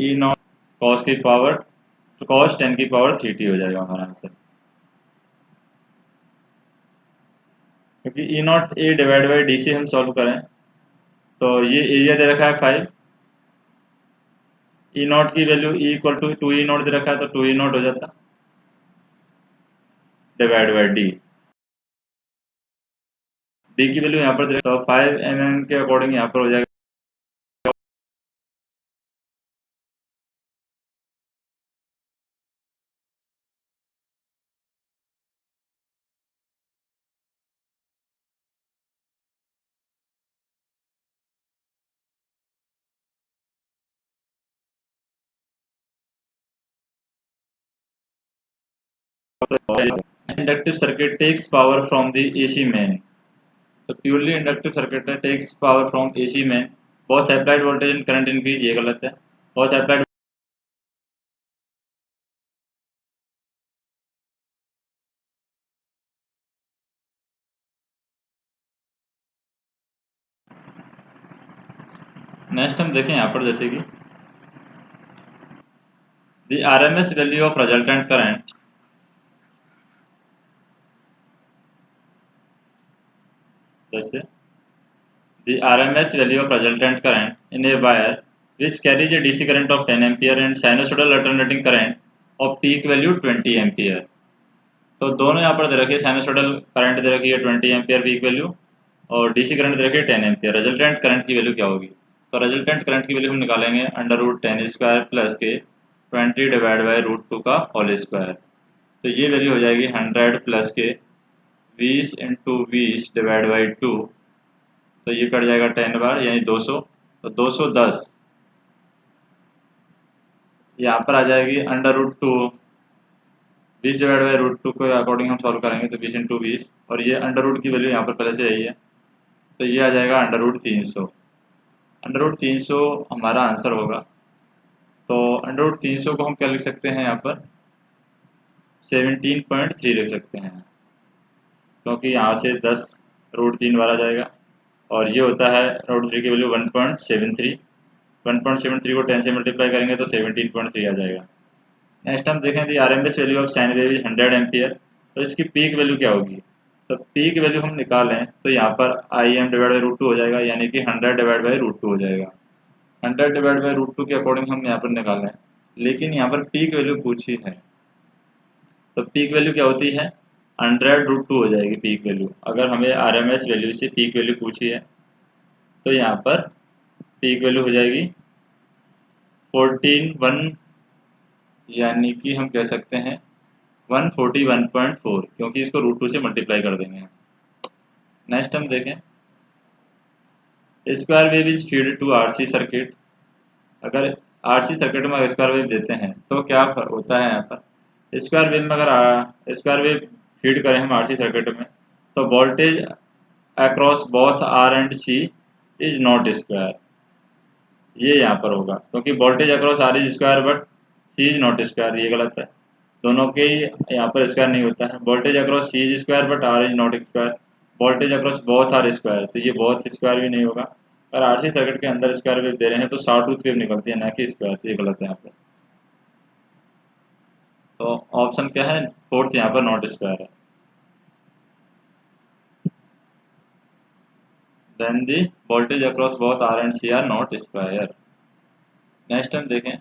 ई नॉट कॉस की power तो cos 10 की power 3t हो जाएगा हमारा answer, क्योंकि E nought A divide by D से हम सॉल्व करें तो ये एरिया दे रखा है 5, ई नॉट की value E equal to 2 E naught दे रखा है तो 2 ई नॉट हो जाता डिवाइड बाई डी, डी की वैल्यू यहाँ पर दे रखा है तो 5 mm के अकॉर्डिंग यहाँ पर हो जाएगा inductive circuit takes power from the AC main. So purely inductive circuit takes power from AC main. Both applied voltage and current increase, ये गलत है. Both applied नेक्स्ट हम देखें यहाँ पर जैसे कि the RMS value of resultant current जैसे the RMS value of resultant current in a wire which carries a DC current of 10 ampere and sinusoidal alternating current of peak value 20 ampere. तो दोनों यहाँ पर दे रखी है, साइनसोइडल करंट दे रखी है 20 एम्पियर पीक वैल्यू और डीसी करंट दे रखी है 10 एम्पियर. रिजल्टेंट करंट की वैल्यू क्या होगी? तो रिजल्टेंट करंट की वैल्यू हम निकालेंगे अंडर रूट 10 स्क्वायर प्लस के 20 डिवाइड बाई रूट 2 का होल स्क्वायर. तो ये वैल्यू हो जाएगी 100 प्लस के 20 इंटू 20 डिवाइड बाई 2, तो ये कट जाएगा 10 बार यानी 200, तो 210 यहाँ पर आ जाएगी under root 2, 20 divide by root 2 के अकॉर्डिंग हम सॉल्व करेंगे तो 20 इंटू 20 और ये अंडर रूट की वैल्यू यहाँ पर पहले से यही है तो ये आ जाएगा अंडर रूट 300. अंडर रूट 300 हमारा आंसर होगा. तो अंडर रूट 300 को हम क्या लिख सकते हैं यहाँ पर 17.3 लिख सकते हैं क्योंकि यहाँ से 10 रूट 3 बार आ जाएगा और ये होता है रूट 3 की वैल्यू 1.73. 1.73 को 10 से मल्टीप्लाई करेंगे तो 17.3 आ जाएगा. नेक्स्ट हम देखें दी RMS value of sine wave 100 ampere, तो इसकी पीक वैल्यू क्या होगी? तो पीक वैल्यू हम निकालें तो यहाँ पर IM डिवाइड बाई रूट 2 हो जाएगा यानी कि 100 डिवाइड बाई रूट 2 हो जाएगा. 100 डिवाइड बाई रूट 2 के अकॉर्डिंग हम यहाँ पर निकालें, लेकिन यहाँ पर पीक वैल्यू पूछी है तो पीक वैल्यू क्या होती है 100 रूट 2 हो जाएगी पीक वैल्यू. अगर हमें RMS वैल्यू से पीक वैल्यू पूछी है तो यहाँ पर पीक वैल्यू हो जाएगी 14 यानी कि हम कह सकते हैं 141.4 क्योंकि इसको रूट 2 से मल्टीप्लाई कर देंगे. नेक्स्ट हम देखें square wave is feed to RC circuit. अगर RC सर्किट में स्क्वायर वेव देते हैं तो क्या होता है यहाँ पर स्क्वायर वेव में अगर स्क्वायर वेव फीड करें हम RC सर्किट में तो voltage across both R and C is not square. ये यहाँ पर होगा क्योंकि voltage across R is square but C is not square, ये गलत है. दोनों के यहाँ पर स्क्वायर नहीं होता है. Voltage across C is square but R is not square. Voltage across both are square तो ये बोथ स्क्वायर भी नहीं होगा. अगर RC सर्किट के अंदर स्क्वायर वेव दे रहे हैं तो शॉर्टूथ वेव निकलती है ना कि स्क्वायर, तो ये गलत है यहाँ पर. तो ऑप्शन क्या है फोर्थ यहाँ पर नॉट स्क्वायर है. Then the voltage across both R and C R nought square. Next हम देखें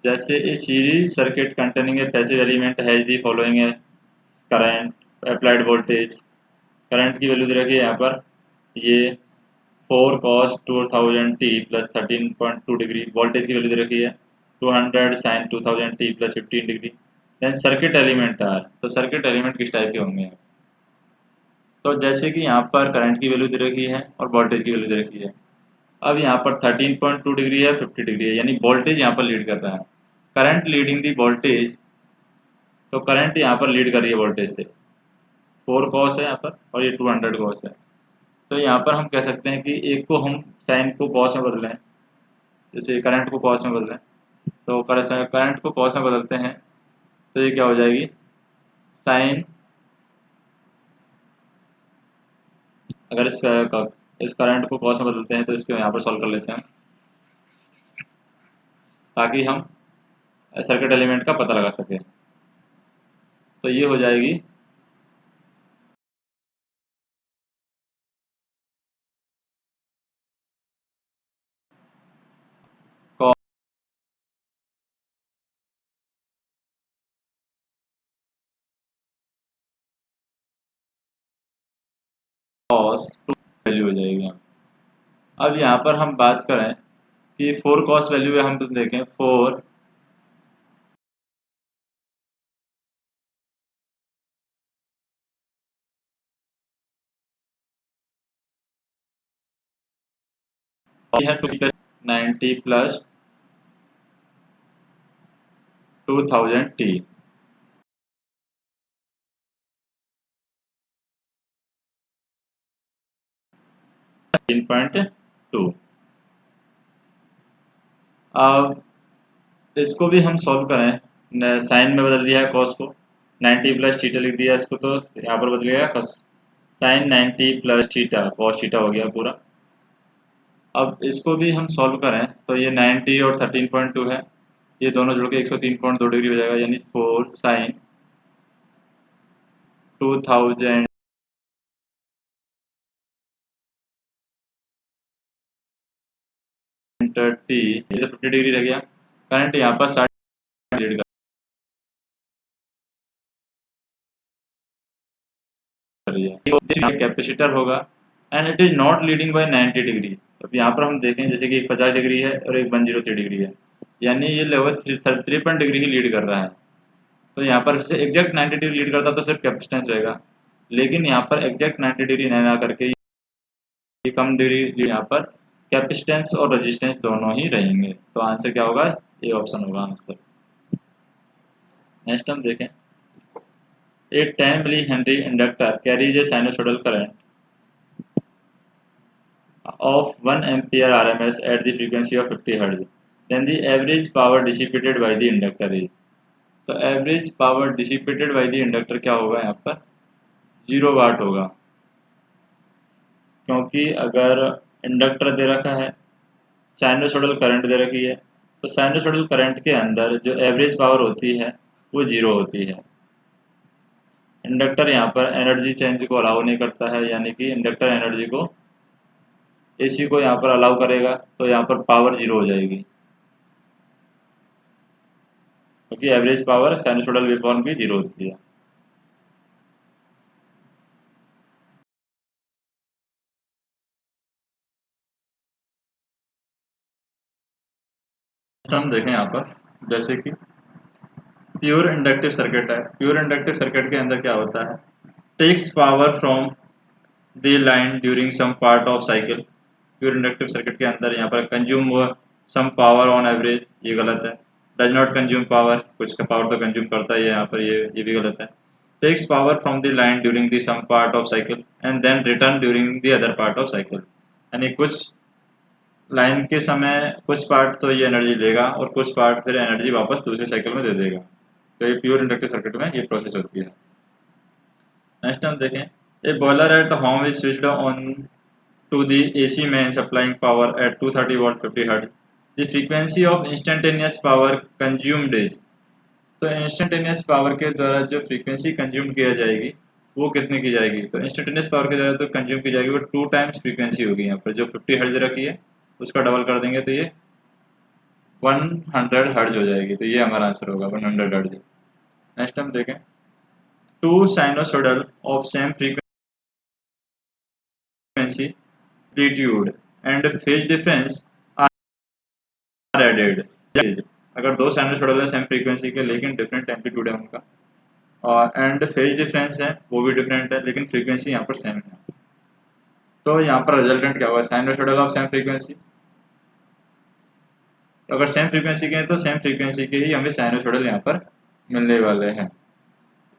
जैसे a series circuit containing a passive element has the following है करंट, अप्लाइड वोल्टेज. करंट की वैल्यू दे रखी है यहाँ पर ये 4 cos 2000 t plus 13.2 degree. Voltage की वैल्यू दे रखी है 200 sin 2000 t plus 15 degree. Then circuit element R, तो सर्किट एलिमेंट किस टाइप के होंगे? तो जैसे कि यहाँ पर करंट की वैल्यू दे रखी है और वोल्टेज की वैल्यू दे रखी है. अब यहाँ पर 13.2 डिग्री है 50 डिग्री है यानी वोल्टेज यहाँ पर लीड कर रहा है. करंट लीडिंग दी वोल्टेज, तो करंट यहाँ पर लीड कर रही है वोल्टेज से. 4 cos है यहाँ पर और ये 200 cos है. तो यहाँ पर हम कह सकते हैं कि एक को हम साइन को कॉस में बदलें, जैसे करंट को कॉस में बदलें तो करंट को कॉस में बदलते हैं तो ये क्या हो जाएगी साइन. अगर इस करंट को कॉस में बदलते हैं तो इसको यहाँ पर सॉल्व कर लेते हैं. ताकि हम सर्किट एलिमेंट का पता लगा सकें। तो ये हो जाएगी कॉस वैल्यू हो जाएगी। अब यहाँ पर हम बात करें कि 4 कॉस वैल्यू हम देखें 4 है 90 प्लस 2000 टी 3.2। अब इसको भी हम सॉल्व करें, साइन में बदल दिया है कॉस को, 90 प्लस थीटा लिख दिया इसको, तो यहाँ पर बदल गया cos, sine 90 plus theta cos theta हो गया पूरा। अब इसको भी हम सॉल्व करें तो ये 90 और 13.2 है, ये दोनों जुड़ के 103.2 डिग्री हो जाएगा, यानी 4 साइन 2000 टी, ये 50 डिग्री रह गया। करंट यहाँ पर 60 लीड कर रही है, कैपेसिटर होगा and it is not leading by 90 degree. अब यहाँ पर हम देखें जैसे कि एक 50 डिग्री है और एक 103 डिग्री है, यानी ये लगभग 53 डिग्री ही लीड कर रहा है। तो यहाँ पर एग्जैक्ट 90 डिग्री लीड करता तो सिर्फ कैपेसिटेंस रहेगा, लेकिन यहाँ पर एग्जैक्ट 90 डिग्री नहीं ना करके ये कम डिग्री, यहाँ पर कैपेसिटेंस और रेजिस्टेंस दोनों ही रहेंगे। तो आंसर क्या होगा, ये ऑप्शन होगा आंसर। नेक्स्ट हम देखें, a 10 milli henry inductor carries a sinusoidal current of 1 ampere RMS at the frequency of 50 Hz, then the average power dissipated by the inductor is। तो average power dissipated by the inductor क्या होगा, यहाँ पर 0 वाट होगा, क्योंकि अगर inductor दे रखा है, साइनोसोडल करंट दे रखी है, तो साइनोसोडल करंट के अंदर जो एवरेज पावर होती है वो 0 होती है। इंडक्टर यहाँ पर एनर्जी चेंज को अलाउ नहीं करता है, यानी कि इंडक्टर एनर्जी को एसी को यहाँ पर अलाउ करेगा, तो यहाँ पर पावर 0 हो जाएगी, क्योंकि एवरेज पावर साइनोसोडल वेवफॉर्म की 0 होती है। हम देखें यहाँ पर जैसे कि प्योर इंडक्टिव सर्किट है, प्योर इंडक्टिव सर्किट के अंदर क्या होता है, takes power from the line during some part of cycle. Pure inductive circuit के अंदर यहाँ पर consume some power on average, ये गलत है। डज नॉट कंज्यूम पावर, कुछ का पावर तो कंज्यूम करता है, यहाँ पर ये भी गलत है। Takes power from the line during the some part of cycle and then return during the other part of cycle, यानी कुछ लाइन के समय कुछ पार्ट तो ये एनर्जी लेगा और कुछ पार्ट फिर एनर्जी वापस दूसरे साइकिल में दे देगा। तो ये प्योर इंडक्टिव सर्किट में ये प्रोसेस होती है। नेक्स्ट हम देखें, a boiler at home is switched on to the AC main supplying power at 230 watt 50 hertz. The frequency of instantaneous power consumed is. तो इंस्टेंटेनियस पावर के द्वारा जो फ्रीक्वेंसी कंज्यूम किया जाएगी वो कितने की जाएगी, तो इंस्टेंटेनियस पावर के द्वारा तो कंज्यूम की जाएगी वो 2 टाइम्स फ्रीक्वेंसी होगी। यहाँ पर जो 50 हर्ट्ज रखी है उसका डबल कर देंगे तो ये 100 हर्ट्ज हो जाएगी, तो ये हमारा आंसर होगा 100 हर्ट्ज। नेक्स्ट हम देखें, 2 sinusoidal of same frequency amplitude and phase difference are added. अगर 2 साइनोसॉइडल है सेम फ्रीक्वेंसी के लेकिन डिफरेंट एम्पलीट्यूड है उनका, और एंड फेज डिफरेंस है वो भी डिफरेंट है लेकिन फ्रीक्वेंसी यहाँ पर सेम है, तो यहाँ पर रिजल्टेंट क्या होगा, साइनोसॉइडल ऑफ सेम फ्रीक्वेंसी। अगर सेम फ्रीक्वेंसी के हैं तो सेम फ्रीक्वेंसी के ही हमें साइनोसॉइडल यहाँ पर मिलने वाले हैं,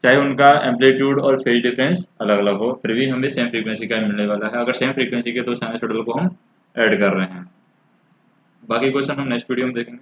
चाहे उनका एम्पलीट्यूड और फेज डिफरेंस अलग अलग हो, फिर भी हमें सेम फ्रीक्वेंसी का मिलने वाला है। अगर सेम फ्रीक्वेंसी के तो साइनोसॉइडल को हम ऐड कर रहे हैं। बाकी क्वेश्चन हम नेक्स्ट वीडियो में देखेंगे।